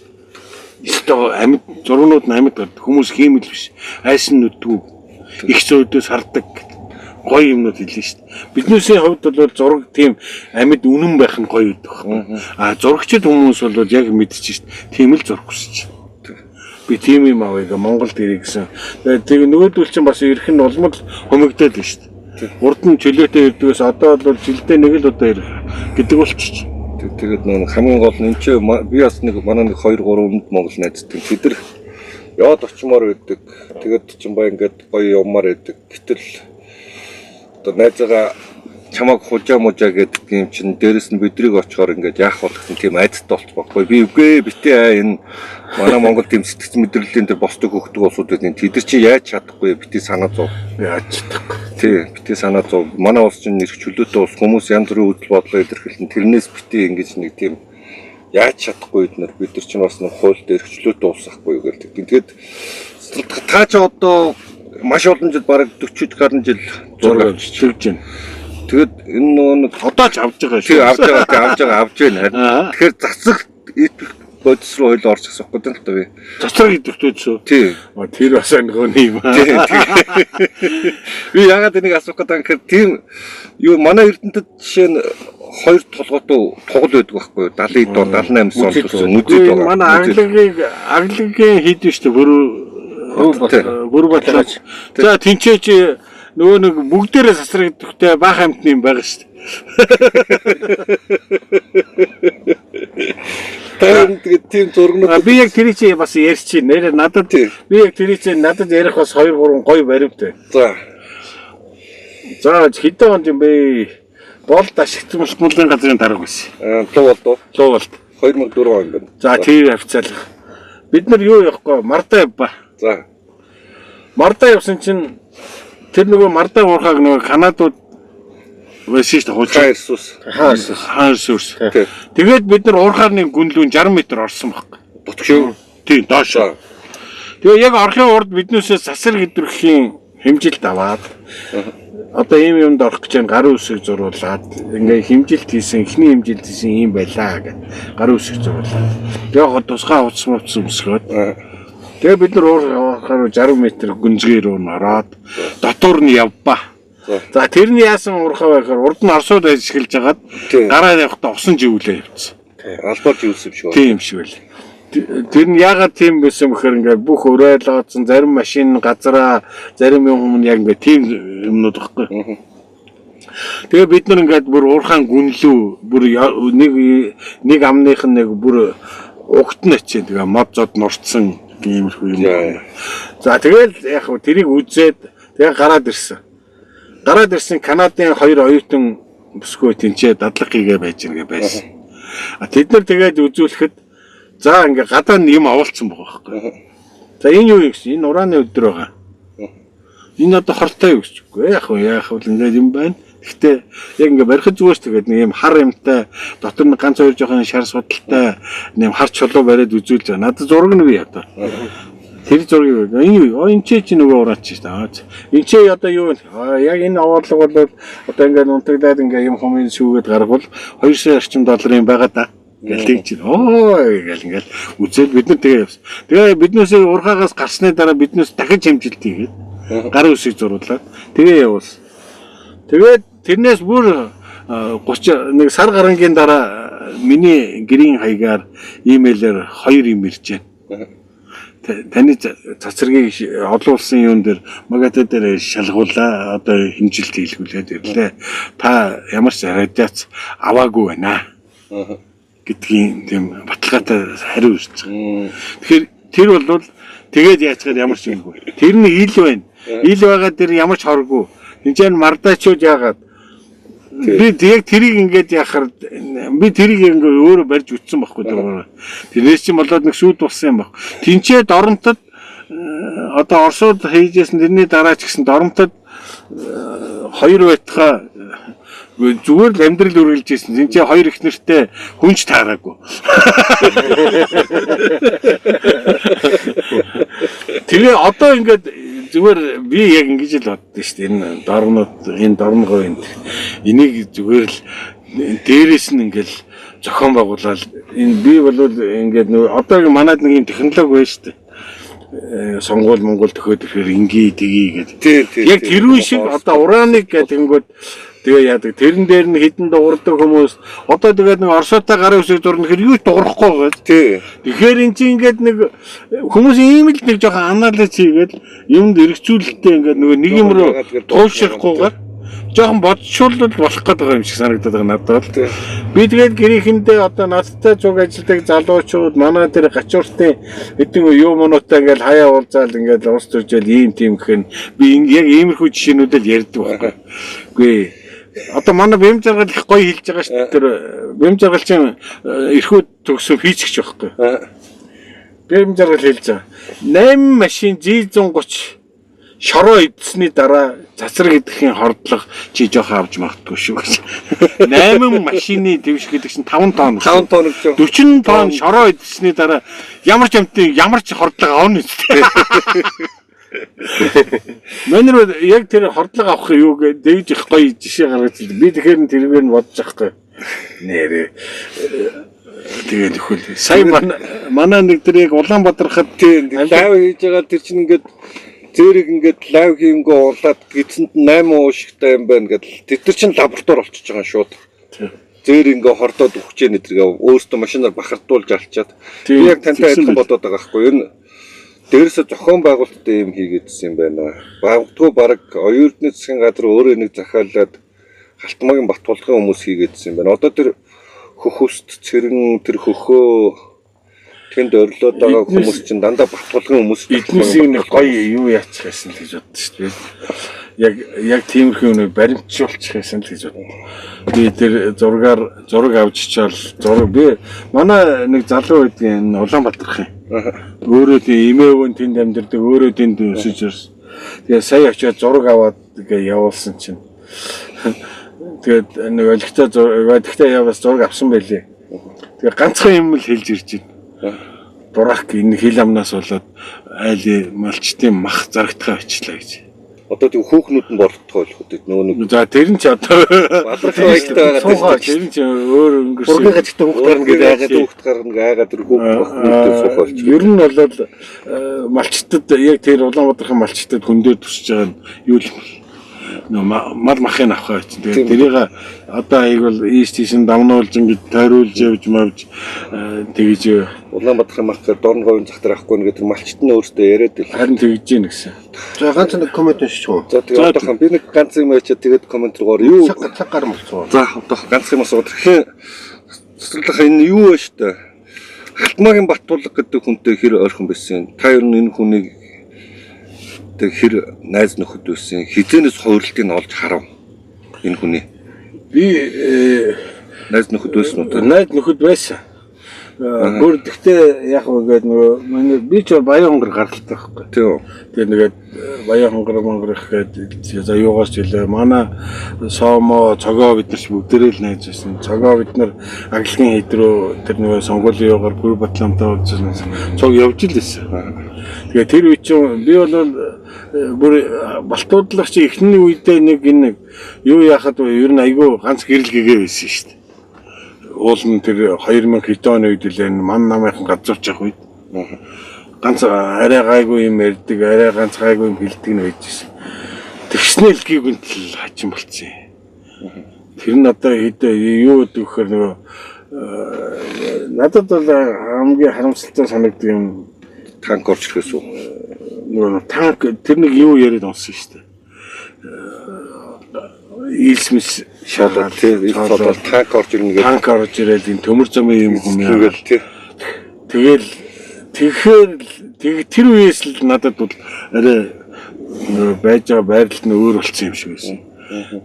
Исто амьд зургнууд амьд хүмүүс хиймэл биш. Айсан нүдгүй их зөөдөөс хардаг гоё юмнууд хэлнэ шүү дээ. Биднээсийн хувьд бол зураг тийм амьд үнэн байх нь гоё гэдэг. Зурагчид хүмүүс бол яг мэдчихэж шүү дээ. Тийм л зураг хүсэж. Би тийм юм авъя Монголд ирэх гэсэн. Тэгээ нөгөөдөл чинь бас ирэх нь улмал хомигдоод л шүү дээ. Урд нь чөлөөтэй ирдгээс одоо бол жилдээ нэг л удаа ирэх гэдэг болчих. Тэгээд нэг хамгийн гол нь чи би бас нэг манай нэг 2 3 өмнөд Монгол найздаг. Бид нар яваад очимоор байдаг. Тэгээд чимбай ингээд гоё явмаар байдаг. Гэтэл одоо найзгаа чамаг хужаа мужаа гэдэг юм чинь дээрэс нь бидрийг очихоор ингээд яах болох юм тийм айдтай болчихгүй. Би үгүй битээ энэ манай Монгол тийм сэтгц мэдрэлийн дээр босдог хөхдөг улсууд энэ тэд нар чи яаж чадахгүй битээ санаа зов. Яаж чадахгүй. Тий битээ санаа зов. Манай улс чинь нэрх чөлөөтэй улс хүмүүс янз бүрийн үйл бодлоо илэрхийлэн тэрнээс битээ ингэж нэг тийм яаж чадахгүй бид нар чинь бас нэг хууль дээр чөлөөтэй улс ахгүй юу гэдэг. Тэгээд таа ч одоо маш олон жил бараг 40 гаруй жил зураг авчиж байна. Тэгэд энэ нэг одоо ч авж байгаа шүү. Тий авж байгаа авж байна. Тэгэхээр засаг бодис руу хоёул орж асуух гэдэг л та би. Цацраг идэвхтэй шүү. Тий. Тэр бас нөгөө юм аа. Би ягаад энийг асуух гэдэг юм гэхээр тийм юу манай Эрдэнэтэд жишээ нь 2 толгойтой тугал байдаг байхгүй юу? 70 дор 78 сон тулсан үзээд байгаа. Манай аглагийн хийдэж шүү бүр батлаач. За тэнцээч нөгөө нэг бүгдээрээ сасрагдахтай баах амтны юм байгаа шүү. Тэгээд тийм зургнууд би яг тэр чинь бас ярьчих нэрээ надад би яг тэр чинь надад ярих бас 2 3 гоё баримттай. За хэдэн онд юм бэ? Болд ашигтмалын газрын дарга байсан. Лувалд 2004 он байна. За тэр официалх. Бид нар юу явахгүй Марда явба. За. Марда явсан чинь тэр нөгөө Марда уурхаг нөгөө Канадууд байсан шүү дээ. Хаан Иесус. Тэгээд бид нар уурхааны гүнлүүн 60 м орсон баг. Бутгшив. Тийм доош. Тэгээ яг орхын урд биднээсээ сасар гэдрөхийн хэмжилт аваад одоо ийм юмд орох гэж гарын үсэг зурулаад ингээ хэмжилт хийсэн эхний хэмжилт хийсэн юм байлаа гэх гарын үсэг зурулаад тэгээ тусгай хувцсан өмсгөөд тэгээ бид нар уурхаар 60 м гүнзгий рүү ороод дотор нь явба. За тэрний яасан уурхаа байхаар урд нь орсууд ажиглаж хагаад гараа явахдаа усан живүүлээ явцсан. Албаар живүүлсэн шүү. Тийм шиг байл. Тэр нь ягаад тийм байсан бэхээр ингээ бүх өрөөл оодсон зарим машин газараа зарим юм яг ингээ тийм юмнууд баггүй. Тэгээ бид нар ингээд бүр уурхаан гүнлүү бүр нэг амных нь нэг бүр угт нь очив тэгээ мод зод нурцсан иймэрхүү юм. За тэгэл яг тэрийг үзээд тэгээ гараад ирсэн Канадын 2 оюутан бүсгүй тэнцээ дадлаг хийгээ байж байгаа байсан. Тэд нар тэгээд үзүүлэхэд за ингээ гадаа нь юм авалцсан байгаа байхгүй. За энэ юу юм гэсэн? Энэ урааны өдөр байгаа. Энэ одоо хортой юу гэж үгүй яах вэ ингээд юм байна. Гэхдээ яг ингээ барихад зүгээр ч тэгээд нэг юм хар юмтай дотор нь ганц 2 жоохон шар судалтай нэм хар чулуу бариад үзүүлж байгаа. Надад зураг нь би одоо. Тэр зургийг энэ юу? Энэ ч нөгөө ураач шүү дээ. Энэ ч одоо юу вэ? Яг энэ аваалга бол одоо ингээ унтагдаад ингээ юм хүмүүс шүүгээд гаргавал 2 сая орчим долларын байгаа да. Гэлтэг чинь гэл ингээл үзээд бид нар тэгээ явсан. Тэгээ биднээс урхаагаас гарсны дараа биднээс дахиж хэмжилт хийгээд гарын үсийг зуруулаад тэгээ явуулсан. Тэгээд тэрнээс бүр 31 сар гарангийн дараа миний гэрийн хаягаар имэйлээр 2 юм ирж байна. Таны цацрагийг олон улсын юун дээр магата дээр шалгуулаа одоо хэмжилт хийлгүүлээд ирлээ. Та ямар ч радиац аваагүй байна. Гэдгийн тийм баталгаатай хариу ирж байгаа. Тэгэхээр тэр бол тэгээд яачаар ямар ч юмгүй. Тэр нь ил байна. Ил байгаа тэр ямар ч хоргүй. Энд мардачууд яагаад би яг тэрийг ингээд яхаар би тэрийг ингээ өөрөө барьж үтсэн байхгүй даа. Тэрнээс чинь болоод нэг шүүд болсон юм баг. Тинчээд оронтод одоо Оросууд хийжсэн тэрний дараа ч гэсэн доромтод 2 байтга зүгээр л амьдрал үргэлж ийсэн. Тинчээ 2 их нэртэй хүнч таараагүй. Тэгээ одоо ингээд зүгээр би яг ингэж л боддоо шүү дээ. Энэ дорнод энэ дорногоо энийг зүгээр л дээрээс нь ингээл зохион байгуулаад энэ би бол ингээд одоогийн манайд нэг юм технологи байна шүү дээ. Сонгуул Монгол төхөөд ихээр ингийн тгий гэдэг. Яг тэрүүн шиг одоо ураныг гэдэнгүүт тэгээ яадаг. Тэрэн дээр нь хідэн дуурдаг хүмүүс одоо тэгээд нэг Оростой гарын үсэг зурна гэхээр юу ч дуурахгүй байгаа. Тэгэхээр эн чинь ингээд нэг хүмүүс ийм л нэг жоохон анализ хийгээд юмд эргцүүлэлтээ ингээд нэг юм руу туушрахгүйгээр жоохон бодшуулбал болох гэдэг юм шиг санагдаад байгаа надад. Би тэгээд гэрийнхэндээ одоо надтай зуг ажилдаг залуучууд манай дээр гачууртын хэдэн юу мөнөтэй ингээд хаяа уулзаал ингээд ус төржэл ийм тийм гэх нь би яг иймэрхүү жишээнүүдэл ярьдаг байхгүй. Үгүй одоо манай бэм жаргал их гоё хэлж байгаа шүү дээ. Тэр бэм жаргал чинь эрхүүд төгсөв физикч байхгүй. Бэм жаргал хэлж байгаа. 8 машин G130 шороо идсэний дараа цацраг идэхийн хордлого чи жоох авч магтгүй шүү. 8 машины дэвш гэдэг чинь 5 тонн. 5 тонн ч 40 тонн шороо идсэний дараа ямар ч юмтай ямар ч хордлого авна үстэй. Манайр яг тэр хордлого авах юу гэдэг дэж их гоё жишээ гаргаж би тэгэхээр тэргээр нь бодож байхгүй. Нэрээ Тэгээд ихвэл сая манай нэг тэр яг Улаанбаатар хад лайв хийж байгаа тэр чинь ингээд зээрэг ингээд лайв хийнгөө улаад гидсэнд 8 уушигтай юм байна гэдэл тэр чинь лаборатори болчихж байгаа шууд. Зээр ингээ хордоод өгч яа нэтргээ өөртөө машинаар бахардуулж алчаад би яг тантай адилхан бодоод байгаа байхгүй юу? Дээрээс зохион байгуулалттай юм хийгээдсэн юм байна. Багтгүй баг оюутны засгийн газар өөрөө нэг захиалаад Халтмаагийн Батболгын хүмүүс хийгээдсэн юм байна. Одоо тэр хөхөст цэрэн тэр хөхөө тэнд орилоод байгаа хүмүүс чинь дандаа Батболгын хүмүүс эднээсийг нэг гоё юу яачих гэсэн л гэж боддоо шүү дээ. Яг тиймэрхүү нэг баримтжуулчих гэсэн л гэж боддоо. Би тэр зураг авч чаал зураг би манай нэг залуу байдгийн Улаанбаатарх юм. Өөрөө тийм имээвэн тэнд амьдардаг өөрөө тэнд өсөж ирсэн. Тэгээ сая очиад зураг аваад тэгээ явуулсан чинь. Тэгээд нэг олигтой тэгтээ яваас зураг авсан байлээ. Тэгээ ганцхан юм л хэлж ирж байна. Бурак энэ хил амнаас болоод айл малчтын мах зарагтгаа очлаа гэж. Одоо тийм хүүхнүүд нь болтгоо болох үү нөгөө нэг. За тэр нь ч одоо балархаа байхтай байгаа. Тэр нь ч өөр өнгөрсөн. Бүргийн хажигтай хүүхд гарна гэдэг айгаад хүүхд гарна айгаад тэр хүүхд суух болж. Ер нь болоод малчтад яг тэр Улаанбаатарын малчтад хөндөд төсөж байгаа нь юу л мал махын авах гэж. Тэгээд тэрийг одоо айгвал ийш тийш давнуулж ингэж тойруулж явж мавж тэгж Улаанбаатарын мах гэдэг дорн говийн зах дээр авахгүй нэг тэр малчт нь өөртөө яриад л. Харин тэгж гин гэсэн. За ганц нэг коммент уншиж уу. За тэгээд одоо би нэг ганц юм ячаад тэгээд коммент руугаар юу цаг гар болцсон. За одоо ганц юм асууад хэрхэн цэцэрлэх энэ юу вэ штэ. Халтмаагийн Батболго гэдэг хүнтэй хэр ойрхон байсан. Та ер нь энэ хүнийг тэг хэр найз нөхөд байсан. Хизэнээс хувирлтыг олж харав. Энэ хүний. Би найз нөхөд байсан уу? Найз нөхөд байсан. Гүр гэхдээ яг үгээд нөгөө би ч баян хонгор гаргалтай байхгүй. Тийм. Тэгээд нэгээд баян хонгор гэхэд за юугаас ч хэлээ. Манай соомо цогоо бид нар ч бүгдээрээ л найз байсан. Цогоо бид нар аглагын хэд рүү тэр нөгөө сонгуулийн юугаар бүр батламтай уулзсан. Цог явж л байсан. Тэгээд тэр үе чинь би бол бүр балтуудлагч эхний үедээ нэг энэ юу яхад ер нь айгүй ганц гэрэл гэгээ байсан шүү дээ. Уулын тэр 2000 хэд оны үед л энэ ман намынхан газарч явах үед ганц арай гайгүй юм ярьдаг, арай ганц гайгүй юм хэлдэг нь байжсэн. Тэгснэ л гівгэнтэл хачин болцсон. Тэр нь одоо хэд юу гэдэг вэхээр нөгөө надад бол хамгийн харамсалтай санагддаг юм танк орч ирэхээс үү? Нөгөө танк тэр нэг юу яриад онсон шүү дээ. Илсмис шалаад тийм танк орж ирнэ гэдэг. Танк орж ирээд энэ төмөр замын юм хүмүүс тэгэл тэгэхээр тэр үеэс л надад бол арай байж байгаа байрлал нь өөр болсон юм шиг байсан.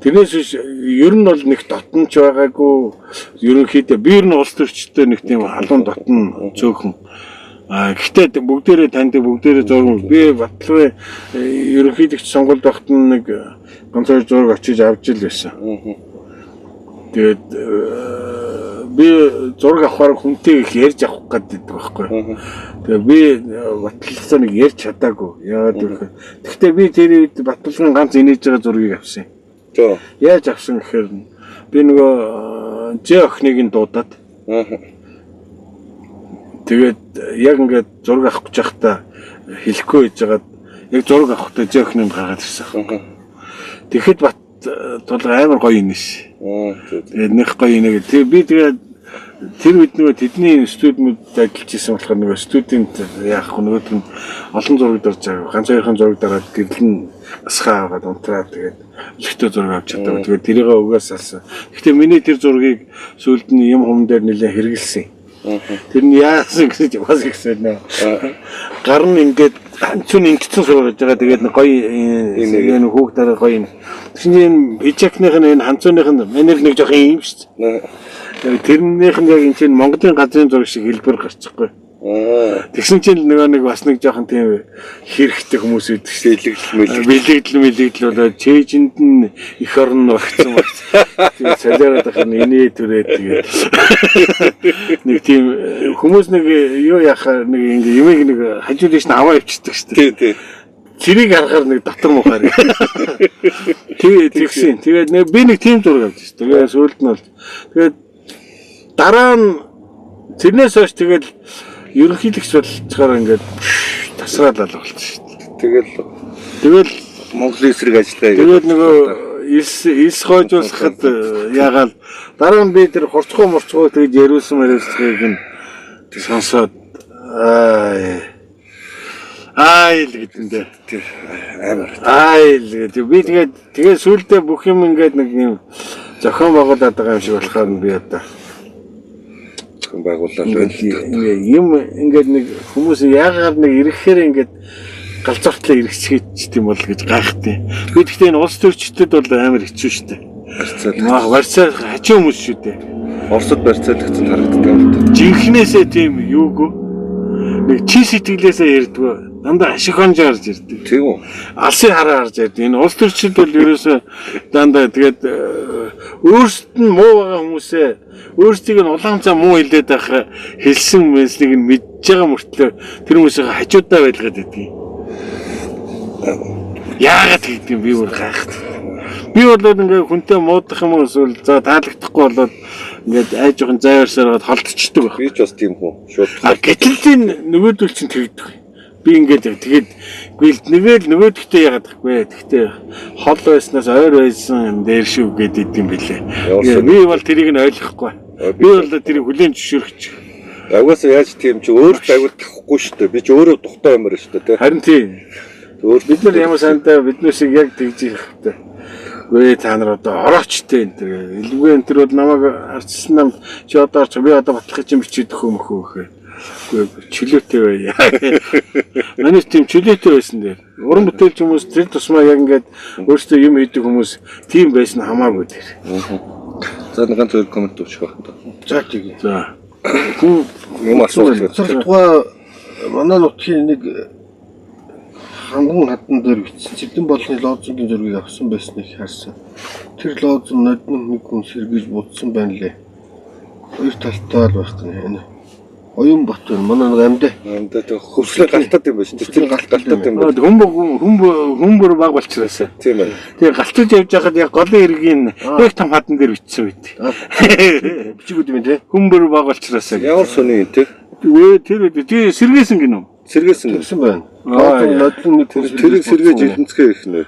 Тэрнээс биш ер нь бол нэг дотнч байгаагүй ерөнхийдөө би ер нь улс төрчтэй нэг тийм халуун дотн цөөхөн. Гэхдээ бүгдээрээ танд бүгдээрээ зураг би Батлын ерөнхийлөгч сонгуульд багт нэг ганцаар зураг очиж авч ил байсан. Тэгээд би зураг авахаар хүнтэй их ярьж авах гэдэг байхгүй. Тэгээд би Батлаас нэг ярьж чадаагүй. Яагаад гэвэл гэхдээ би тэр үед Батлын ганц инээж байгаа зургийг авсан. За. Яаж авсан гэхээр би нөгөө Ж охиныг нь дуудаад тэгээд яг ингээд зураг авах гэж байхдаа хэлэхгүй байж байгаад яг зураг авахдаа Ж охиныг гаргаад ирсэн. Тэгэхэд бат тулга амар гоё инэш. Тэгээд нэг гоё инэ гэдэг. Би тэгээд тэр үед нөгөө тэдний студиуд ажиллаж исэн болохоор нөгөө студент яах вэ нөгөөд нь олон зураг дарж байгаа. Ганц хоёрхан зураг дараад гэрэл нь асхаа аваад унтраа тэгээд ихтэй зураг авч чаддаг. Тэгээд тэрийг угаас алсан. Гэхдээ миний тэр зургийг сүүлд нь юм хум дээр нэлээд хэрэгэлсэн. Тэр нь яасан гэж бас ихсэн нэ. Гар нь ингээд ханцун ингэсэн сууж байгаа. Тэгээд гоё энэ хүүхдээр гоё. Тэгсэн ижекных нь энэ ханцууных нь манер нэг жоох юм шүү дээ. Тэрнийх нь яг энэ чинь Монголын газрын зураг шиг хэлбэр гарчихгүй. Тэгсэн чинь нэг бас нэг жоохон тийм хэрэгтэй хүмүүс үйдэг шээ. Бэлэгдэл болоод чэйжинд нь их орн багцсан баг. Тэгээд солиороод ахын инээ түрээд тэгээд нэг тийм хүмүүс нэг юу яхаа нэг ингэ юмыг нэг хажууд нь аваа өвчдөг шүү дээ. Тийм. Тэрийг харахаар нэг дотор мухаар. Тэгсэн. Тэгээд би нэг тийм зураг авч шүү. Тэгээд сүүлд нь бол тэгээд дараа нь тэрнээс хойш тэгэл ерөнхийлөгч болцохоор ингээд тасраалал болчихсон шүү дээ. Тэгэл Монголын эсрэг ажиллагаа тэгээд нөгөө ис хойжуулахад яагаад дараа нь би тэр хорцгоо морцгоо тэгээд яриулсан мэрэлцгийг нь сонсоод айл гэдэндээ тэр амар айл гэдэг би тэгээд сүүлдээ бүх юм ингээд нэг юм зохион байгуулад байгаа юм шиг болохоор би одоо байгууллаа юм ингээд нэг хүмүүс яагаад нэг ирэхээр ингээд галзууртлаа иргэцгээч юм бол гэж гайхтыг. Би гэхдээ энэ улс төрчдөд бол амар хэцүү шүү дээ. Барьцаа хажуу хүмүүс шүү дээ. Оросд барьцаалгдсан харагддаг юм л. Жинхнээсээ тийм юугүй. Нэг чи сэтгэлээсээ ярьдгүй. Дандаа ашиг хонжоо харж ярьдаг. Тийм үү? Алсын хараа харж ярьдаг. Энэ улс төрчд бол ерөөсөө дандаа тэгээд өөрсдөд нь муу байгаа хүмүүсээ өөрсдийг нь улаан цаа муу хэлээд байх хэлсэн мэснийг нь мэдж байгаа мөртлөө тэр хүмүүсээ хажуудаа байлгаад байдгийг. Яагаад гэдэг юм би өөр гайхав. Би бол ингээ хүнтэй муудах юм уу эсвэл за таалагдахгүй болоод ингээд айж жоохон зайварсаар гад холдчихдог байх. Би ч бас тийм хүн шууд. Гэтэл энэ нөгөөдөл чинь тэгдэг. Би ингээд тэгээд гүйлд нөгөөдөгтэй яагаад гэхгүй. Тэгтээ хол байснаас ойр байсан юм дээр шүү гэдэг юм билээ. Би бол тэрийг нь ойлгохгүй. Би бол тэрийг хүлээн зөвшөөрөх. Агаас яаж тийм чи өөрт агуул тахгүй шүү дээ. Би ч өөрөө тухтай юмэр шүү дээ. Харин тийм. Бид нар ямар сантай биднээс яг тэгж их хэрэгтэй. Гүй та нар одоо ороочтой энэ тэр. Илгүй энэ тэр бол намайг арчсан нам чи одоо орч би одоо батлах юм бичээдэх юм хөө гэхээр. Гүй чөлөөтэй бай. Манайс тийм чөлөөтэй байсан дээр. Уран бүтээлч хүмүүс тэр тусмаа яг ингээд өөрсдөө юм хийдэг хүмүүс тийм байсан хамаагүй дээр. За нэг ганц коммент өгчих байх. За тийм. За. Юм асуух. Тухай манай нутгийн нэг ханган хатан дээр бичсэн Цэвдэн болны лозунгийн зургийг авсан байсныг харсан. Тэр лозун нодны нэг хүн сэргийж будсан байна лээ. Хоёр талтай л байх гэнэ. Оюун бат манай нэг амьдаа тэр хөвслө галтаад юм байна шүү дээ. Тэр галтаад юм байна. Хүмүүр баг болчихлаасаа. Тийм байна. Тэгээ галтаж явж байхад яг голын эргийн нэг том хатан дээр бичсэн байт. бичигүүд юм тий. Хүмүүр баг болчихлаасаа. Ямар сони юм те. Тэр сэргээсэн гинөө. Сэргээсэн гэсэн байна. Нодны нэг хүн тэрийг сэргээж эзэнцгээ их нэ.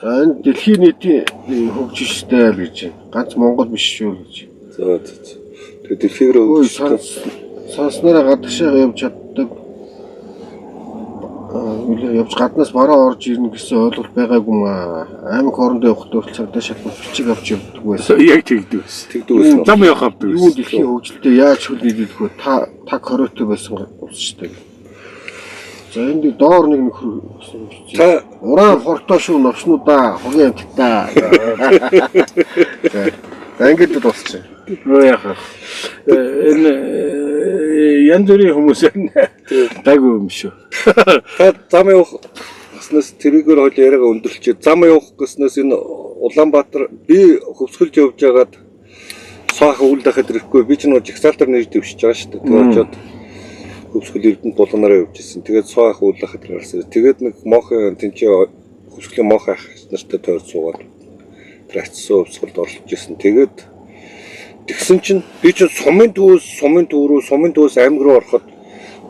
Энэ дэлхийн нийтийн хөгжиштэй л гэж байна. Ганц Монгол биш шүү гэж. За. Тэгээ дэлхийн рүү сонснороо гадагшаа явж чаддаг. Явж гаднаас бараа орж ирнэ гэсэн ойлголт байгаагүй юм аа. Аймаг хоорондоо явахдаа цагдаа шатнаас бичиг авч явдаг байсан. Яг тэгдэг байсан. Тэгдэг байсан. Зам явах авдаг байсан. Юу дэлхийн хөгжилтэй яаж хөл нийлүүлэх вэ? Та хоройтой байсан улс шүү дээ. За энэ доор нэг нөхөр та уран хортоо шүү новчнуудаа хогийн амттаа. За ингэж дуусчих. Яах вэ? Энэ янз бүрийн хүмүүс гайгүй юм шүү. та зам явахснаас тэрийгээр хол яриага өндөрлчээ. Зам явах гэснээс энэ Улаанбаатар би хөвсгөлж явж байгаад саахан үйл дахад ирэхгүй. Би ч нэг жагсаалтар нэж дэвшиж байгаа шүү дээ. Тэгээд очоод хөвсгөл Эрдэнэт булганараа явж ирсэн. Тэгээд саахан үйл дахад гарсан. Тэгээд нэг мохон тэнцээ хөвсгөлийн мохон ах нартай тойрч суугаад тэр ачсан хөвсгөлд оролцож ирсэн. Тэгээд тэгсэн чинь би ч сумын төвөөс аймаг руу ороход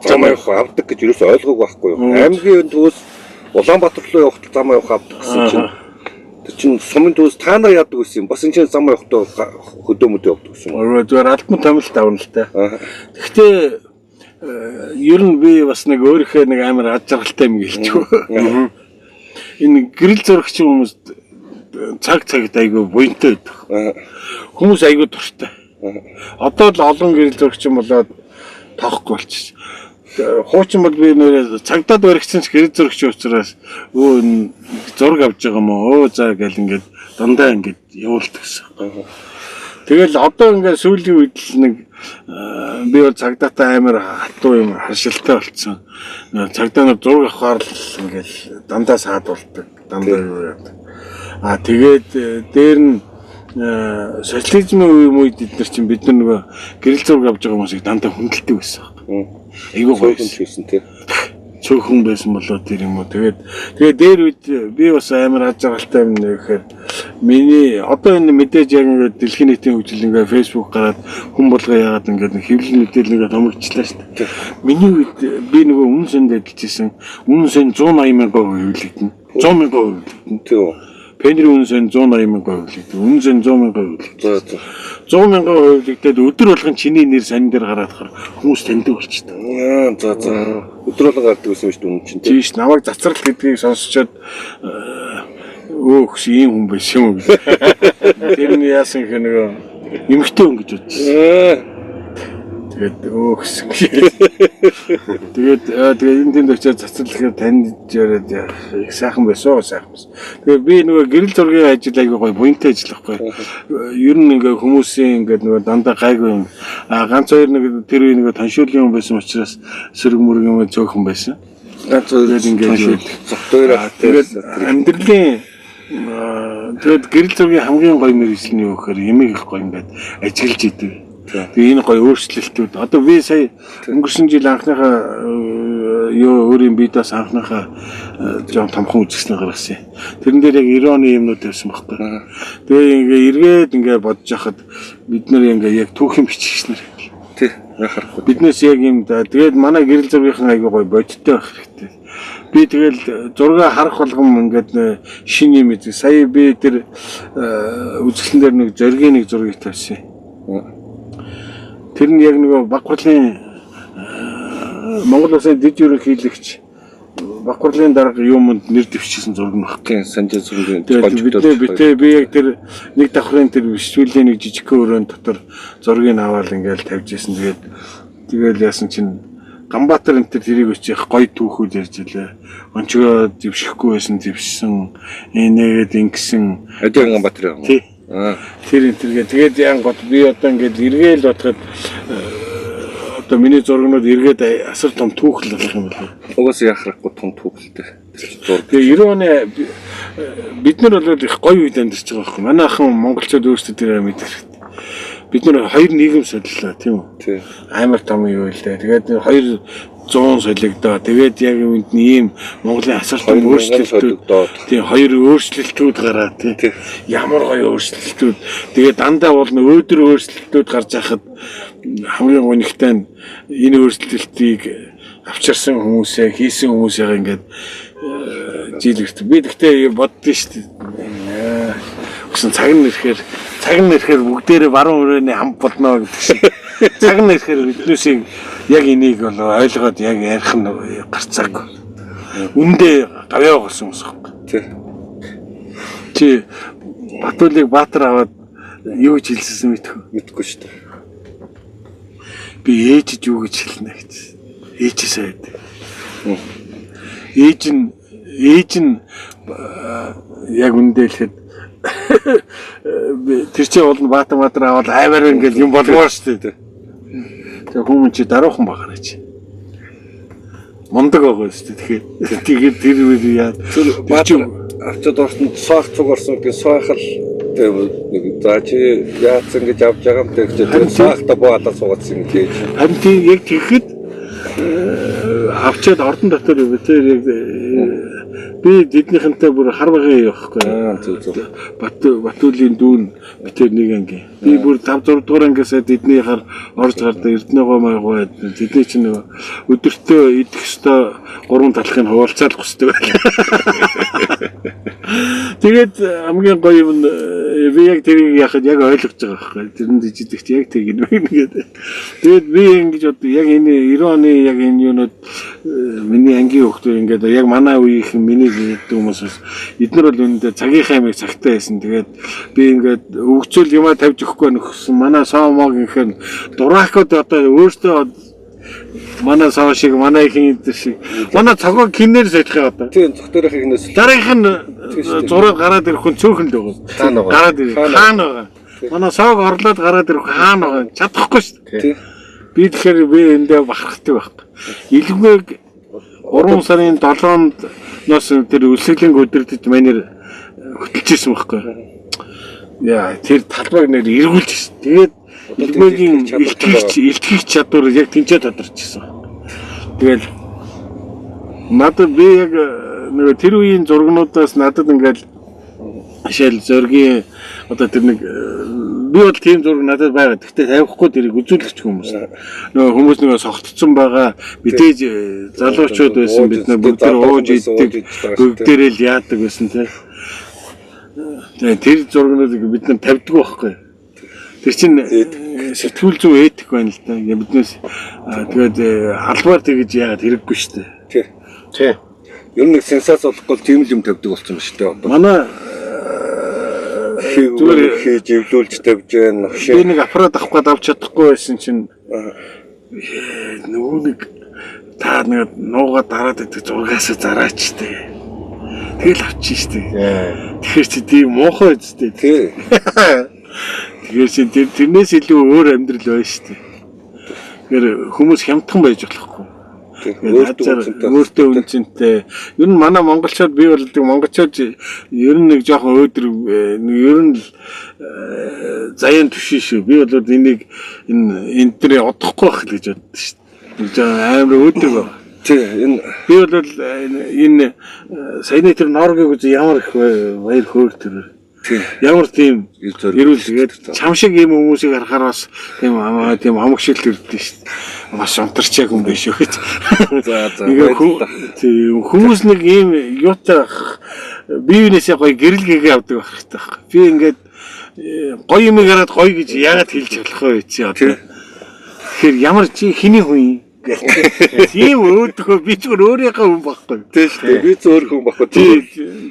зам явах авдаг гэж юу ч ойлгоогүй байхгүй юу. Аймгийн төвөөс Улаанбаатар руу явах зам явах авдаг гэсэн чинь тэр чинь сумын төвөөс та нар яадаг гэсэн юм. Бас энэ чинь зам явахдаа хөдөөмөд явдаг гэсэн юм. Зүгээр альбом томилт авна л та. Гэхдээ ер нь би бас нэг өөрийнхөө нэг амар ад жаргалтай юм гэлчихв. Энэ гэрэл зурагч хүмүүс цагт айгүй буянтай байдаг. Хүмүүс айгүй дуртай. Одоо л олон гэрэл зурагч юм болоод тоохгүй болчихсон. Хуучин бол би нэр цагдаад баригдсан ч гэрэл зурагч учраас зураг авч байгаа юм уу? За гэл ингээд дандаа ингээд явуулдаг гэсэн. Тэгэл одоо ингээд сүүлийн үед л нэг би бол цагдаатай амар хатуу юм харшилтай болцсон. Цагдаа нар зураг авахаар л ингээд дандаа саадуулдаг. Дандаа юу яадаг. Тэгээд дээр нь социализмын үед эдгээр чинь бид нар нөгөө гэрэл зураг авч байгаа хүмүүсийг дандаа хүндэлдэг байсан. Айгүй гоё байсан тий. цөөхөн байсан болоо тэр юм уу. Тэгээд дээр үед би бас амар аз жаргалтай юм нэхээр миний одоо энэ мэдээж яг ингээд дэлхийн нийтийн хөгжил ингээд Facebook гараад хүн болгоо яагаад ингээд хэвлэл мэдээлэл ингээд томогчлаа шүү дээ. Миний үед би нөгөө үнэн сан дэлжсэн үнэн сан 180 мянган хөвлөгдөн. 100 мянган хөвлөгдөн. Тийм. Пенри үнэн сан 180 мянган хөвлөгдөн. Үнэн сан 100 мянган хөвлөгдөн. 100 мянган хөвлөгдөд өдөр болгон чиний нэр сонин дээр гараад хахаар хүмүүс таньдаг болчихсон. За. Өдөр болго гардаг гэсэн юм шүү дээ үнэн чинь. Тийш намайг зацрал гэдгийг сонсчоод өөхс ийм хүн байсан юм. Тэрний яасан гэх нөгөө эмхтэй хүн гэж бодчихсон. Тэгээд өөхс. Тэгээд энэ тэнд очиад зацрал танд яриад их сайхан байсан. Тэгээд би нөгөө гэрэл зургийн ажил аягүй гоё буянтай ажиллахгүй. Ер нь ингээ хүмүүсийн ингээ нөгөө дандаа гайгүй юм. Ганц хоёр нэг тэр үе нөгөө таншуулын хүн байсан учраас сөрөг мөрөг юм зөөхөн байсан. Ганц хоёр ингээ зогтойроо тэгээд амьдралын тэгээд гэрэл зургийн хамгийн гоё мэргэжил нь юу гэхээр ямиг их гоё ингээд ажиглаж идэв. Тэгээ энэ гоё өөрчлөлтүүд одоо би сая өнгөрсөн жил анхныхаа өөрийн бидээс анхныхаа жоон томхон үзэсгэлэн гаргасан. Тэрэн дээр яг ироны юмнууд тавьсан байхгүй. Тэгээ ингээ эргээд ингээ бодож хахад бид нэр ингээ яг түүхэн бичигчнэр. тий харахгүй. Биднээс яг юм да. Тэгээд манай гэрэл зургийнхан аягүй гоё бодиттой байх хэрэгтэй. Би тэгэл зураг харах болгом ингээд шин юм үзье. Сая би тэр үзэсгэлэн дээр нэг зоргийн нэг зургийг тавьсан. Тэр нь яг нөгөө баг хурлын Монгол Улсын дэд ерөнхийлөгч баг хурлын дарга юмд нэр дэвшижсэн зураг нь баг. Тийм санжаа зургийн битээ би яг тэр нэг давхрын тэр бишвэлийн нэг жижиг өрөөнд дотор зургийг аваад ингээл тавьж исэн. Тэгээд яасан чинь Ганбаатар энэ тэрийг өчих гоё түүхүүд ярьж илээ. Онцгой дэвшихгүй байсан дэвшсэн. Энэгээд ингэсэн. Адиан Ганбаатар юм. Тий. Тэр энэ тэгээд яан гот би одоо ингээд эргээл бодоход одоо миний зургнууд эргээд асар том түүхэл болох юм байна. Угаасаа яхахгүй том түүхэлтэй. Тэгээ 90 оны бид нар бол их гоё үед амьдарч байгаа байхгүй. Манай ахын монголчууд өөрсдөө тэрээр мэдэх хэрэгтэй. Бид нар хоёр нийгэм солилоо тийм үү? Тийм. Амар том юу л дээ. Тэгээд 200 солигдоо. Тэгээд яг үүнд нь ийм Монголын асар том өөрчлөлтүүд тийм хоёр өөрчлөлтүүд гараад тийм ямар гоё өөрчлөлтүүд. Тэгээд дандаа болно өөдөр өөрчлөлтүүд гарч байхад хамгийн гонигтай нь энэ өөрчлөлтийг авчирсан хүмүүсээ хийсэн хүмүүсээ ингээд жилэрт. Би тэгтээ боддоо шүү дээ. Усан цаг нь ирэхээр бүгдээрээ баруун хүрээний хам болно гэдэг шиг. Цаг нь ирэхээр биднээсийг яг энийг бол ойлгоод яг ярих нь гарцаагүй. Үндэ гавьяа болсон юм шиг. Тий. Чи Батуулыг Баатар аваад юу гэж хэлсэн мэдгүй шүү дээ. Би ээжид юу гэж хэлнэ гэж. Ээжээ сайд. Ээж нь яг үндэ хэлэхэд тэр чинь бол Баатар аваад аймаар ингээл юм болмоор шүү дээ. Тэгээ хүмүүс чи даруухан багаараа чи. Мондог байгаа шүү дээ. Тэгэхээр тэр үе яа. Баатар авчид орсон саах цуг орсон гэх саахал нэг заачи яатсан гэж авч байгаа юм тэр саахта боодаа суугацсан гэж. Харин тийм яг тэгэхэд авчид ордон дотор тэр яг би дэднийхэнтэй бүр хар багын явахгүй. Зөв. Батуулийн дүүн битэр нэг анги. Би бүр 5 6 дугаар ангиасаа дэдний хар орж гардаг эрдэнэгоо маягаа дэдний чинь нэг өдөртөө идэх ёстой 3 талхыг хуваалцаалах ёстой байл. Тэгээд хамгийн гоё юм би яг тэрийг яхад яг ойлгож байгаа байхгүй. Тэрэнд ижидэгт яг тэр гинэ гэдэг. Тэгээд би ингэж одоо яг энэ 90 оны яг энэ юунууд миний ангийн хүүхдүүд ингээд яг манай үеийнхэн миний гэдэг хүмүүс эднэр бол үүндээ цагийнхаа ямиг цагтаа байсан. Тэгээд би ингээд өвгцөл юмаа тавьж өгөхгүй нөхсөн. Манай соомог ихэнх дуракууд одоо өөртөө манай соо шиг манай ихэнх энэ шиг манай цагоо кинээр сольих юм одоо. Тийм цогтойрох ихнээс дараагийнх нь зураг гараад ирэх хүн цөөхөн л байгаа. Гараад ирэх хаана байгаа. Манай соог орлоод гараад ирэх хаана байгаа. Чадахгүй шүү дээ. Би тэгэхээр би эндээ бахархдаг байхгүй. Илгүүг 3 сарын 7-нд нас тэр үлсгэлийн өдөрдөд манер хөтлөжсэн байхгүй. Яа тэр талбайг нэр эргүүлж шээ. Тэгээд илгүүгийн илтгэгч чадвар яг тэнцээ тодорчсон. Тэгэл Надад би яг нөгөө тэр үеийн зургнуудаас надад ингээл жишээл зөргийн одоо тэр нэг би бол тийм зураг надад байгаа. Гэхдээ тавихгүй тэрийг үзүүлэгч хүмүүс. Нөгөө хүмүүс нөгөө согтцсон байгаа мэдээж залуучууд байсан бид нар бүгд ууж иддэг бүгдээрэл яадаг байсан тийм. Тэгээ тэр зургнуудыг бид нар тавьдаг байхгүй. Тэр чинь сэтгүүл зүй этик байна л да. Биднээс тэгээд албаар тэгж яагаад хэрэггүй шүү дээ. Тий. Ер нь нэг сенсац болохгүй тийм л юм тавьдаг болсон ба шүү дээ одоо. Манай зүгээр хийж эвлүүлж тавьж байна. Би нэг аппарат авах гээд авч чадахгүй байсан чинь нөгөө нэг та нэг нуугаа дараад идэх зургаас зараач тээ. Тэгэл авчих штеп. Тэгэхээр чи тийм муухай үстэй. Тий. Тэгэхээр чи тэрнээс илүү өөр амьдрал байна штеп. Тэгэхээр хүмүүс хямдхан байж болохгүй. Өөртөө үнцэнтэй. Ер нь манай монголчууд би бол монголчууд ер нь нэг жоохон өөдрөг ер нь заяан түшин шүү. Би бол энийг энэ дээр одохгүй байх гэж боддоо шүү. Нэг амар өөдрөг байна. Тий энэ би бол энэ саяны тэр Норвег үз ямар их баяр хөөр тэр. Ямар тийм эрүүл тэгээд чам шиг юм хүмүүсийг харахаар бас тийм амгшил төрдөө шүү дээ. Маш унтарчааг юм биш үү гэж. Хүмүүс нэг ийм юутай биенээсээ гоё гэрэлгээгээ авдаг байх хэрэгтэй байна. Би ингээд гоё юм гараад гоё гэж яагаад хэлж болох вэ чи одоо. Тэгэхээр ямар чи хэний хүн юм? Тийм өөдгөө би ч өөрийнхөө хүн байхгүй. Тийм шүү дээ. Би зөөр хүн байхгүй. Тийм.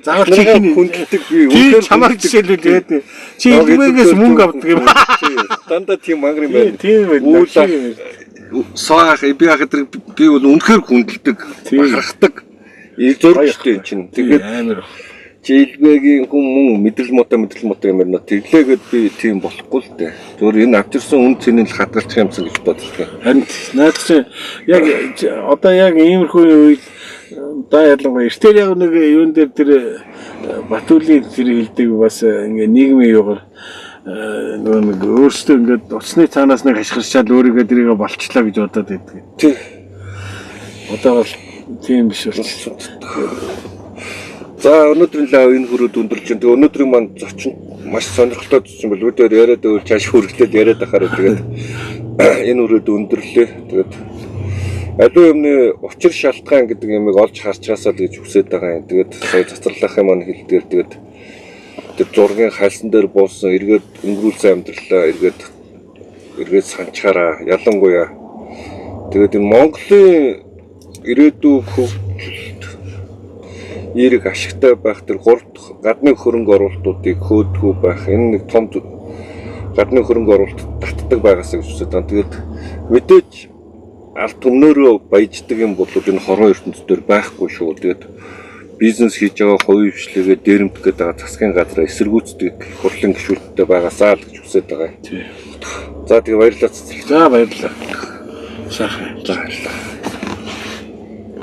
Заавал чи хүндэлдэг би үнээр чамайг жишээлбэл чи эдгээс мөнгө авдаг юм. Дандаа тийм мангар юм байна. Тийм байна. Саах би хахад би бол үнэхээр хүндэлдэг, бахархдаг. Зөрчтэй чинь. Тэгээд амар жилбэгийн хүн мөн мэдрэл муутай юм байна. Тэглээгээд би тийм болохгүй л дээ. Зөвөр энэ авчирсан үн цэнийг л хадгалчих юмсан гэж бодлоо. Харин наад чи яг одоо яг иймэрхүү үед да ялангуяа эртээр яг нэг юун дээр тэр Батүлийн тэр хэлдэг бас ингээ нийгмийн юугаар нөгөө нэг өөрсдөө ингээд уцсны цаанаас нэг хашгирчаад өөрийгөө тэрийгэ болчлаа гэж бодоод байдаг. Тий. Одоо бол тийм биш болчихсон. За өнөөдрийн лав энэ хүрээд өндөрлж байна. Тэгээ өнөөдрийн маань зочин маш сонирхолтой зочин бол өдөр яриад өөр чааш хүргэлээд яриад ахаар тэгээд энэ хүрээд өндөрлөө. Тэгээд аливаа юмны учир шалтгаан гэдэг юмыг олж харчаасаа л гэж хүсэж байгаа юм. Тэгээд сая цацралахын маань хэлдгээр тэгээд тэр зургийн хайлсан дээр буусан эргээд өнгөрүүлсэн амьдралаа эргээд санчаараа ялангуяа тэгээд энэ Монголын ирээдүйг эрэг ашигтай байх тэр гурав гадны хөрөнгө оруулалтуудыг хөөдгөө байх энэ нэг том гадны хөрөнгө оруулалт татдаг байгаасаа гэж үздэг. Тэгээд мэдээж алт өмнөөрөө баяждаг юм бол энэ хорон ертөнцийн байхгүй шүү. Тэгээд бизнес хийж байгаа хувийн хвшлэгээ дээрэмдэх гээд байгаа засгийн газраа эсэргүүцдэг хурлын гишүүдтэй байгаасаа л гэж үздэг байгаа юм. За тэгээ баярлалаа. За баярлалаа. Сайхан. За баярлалаа.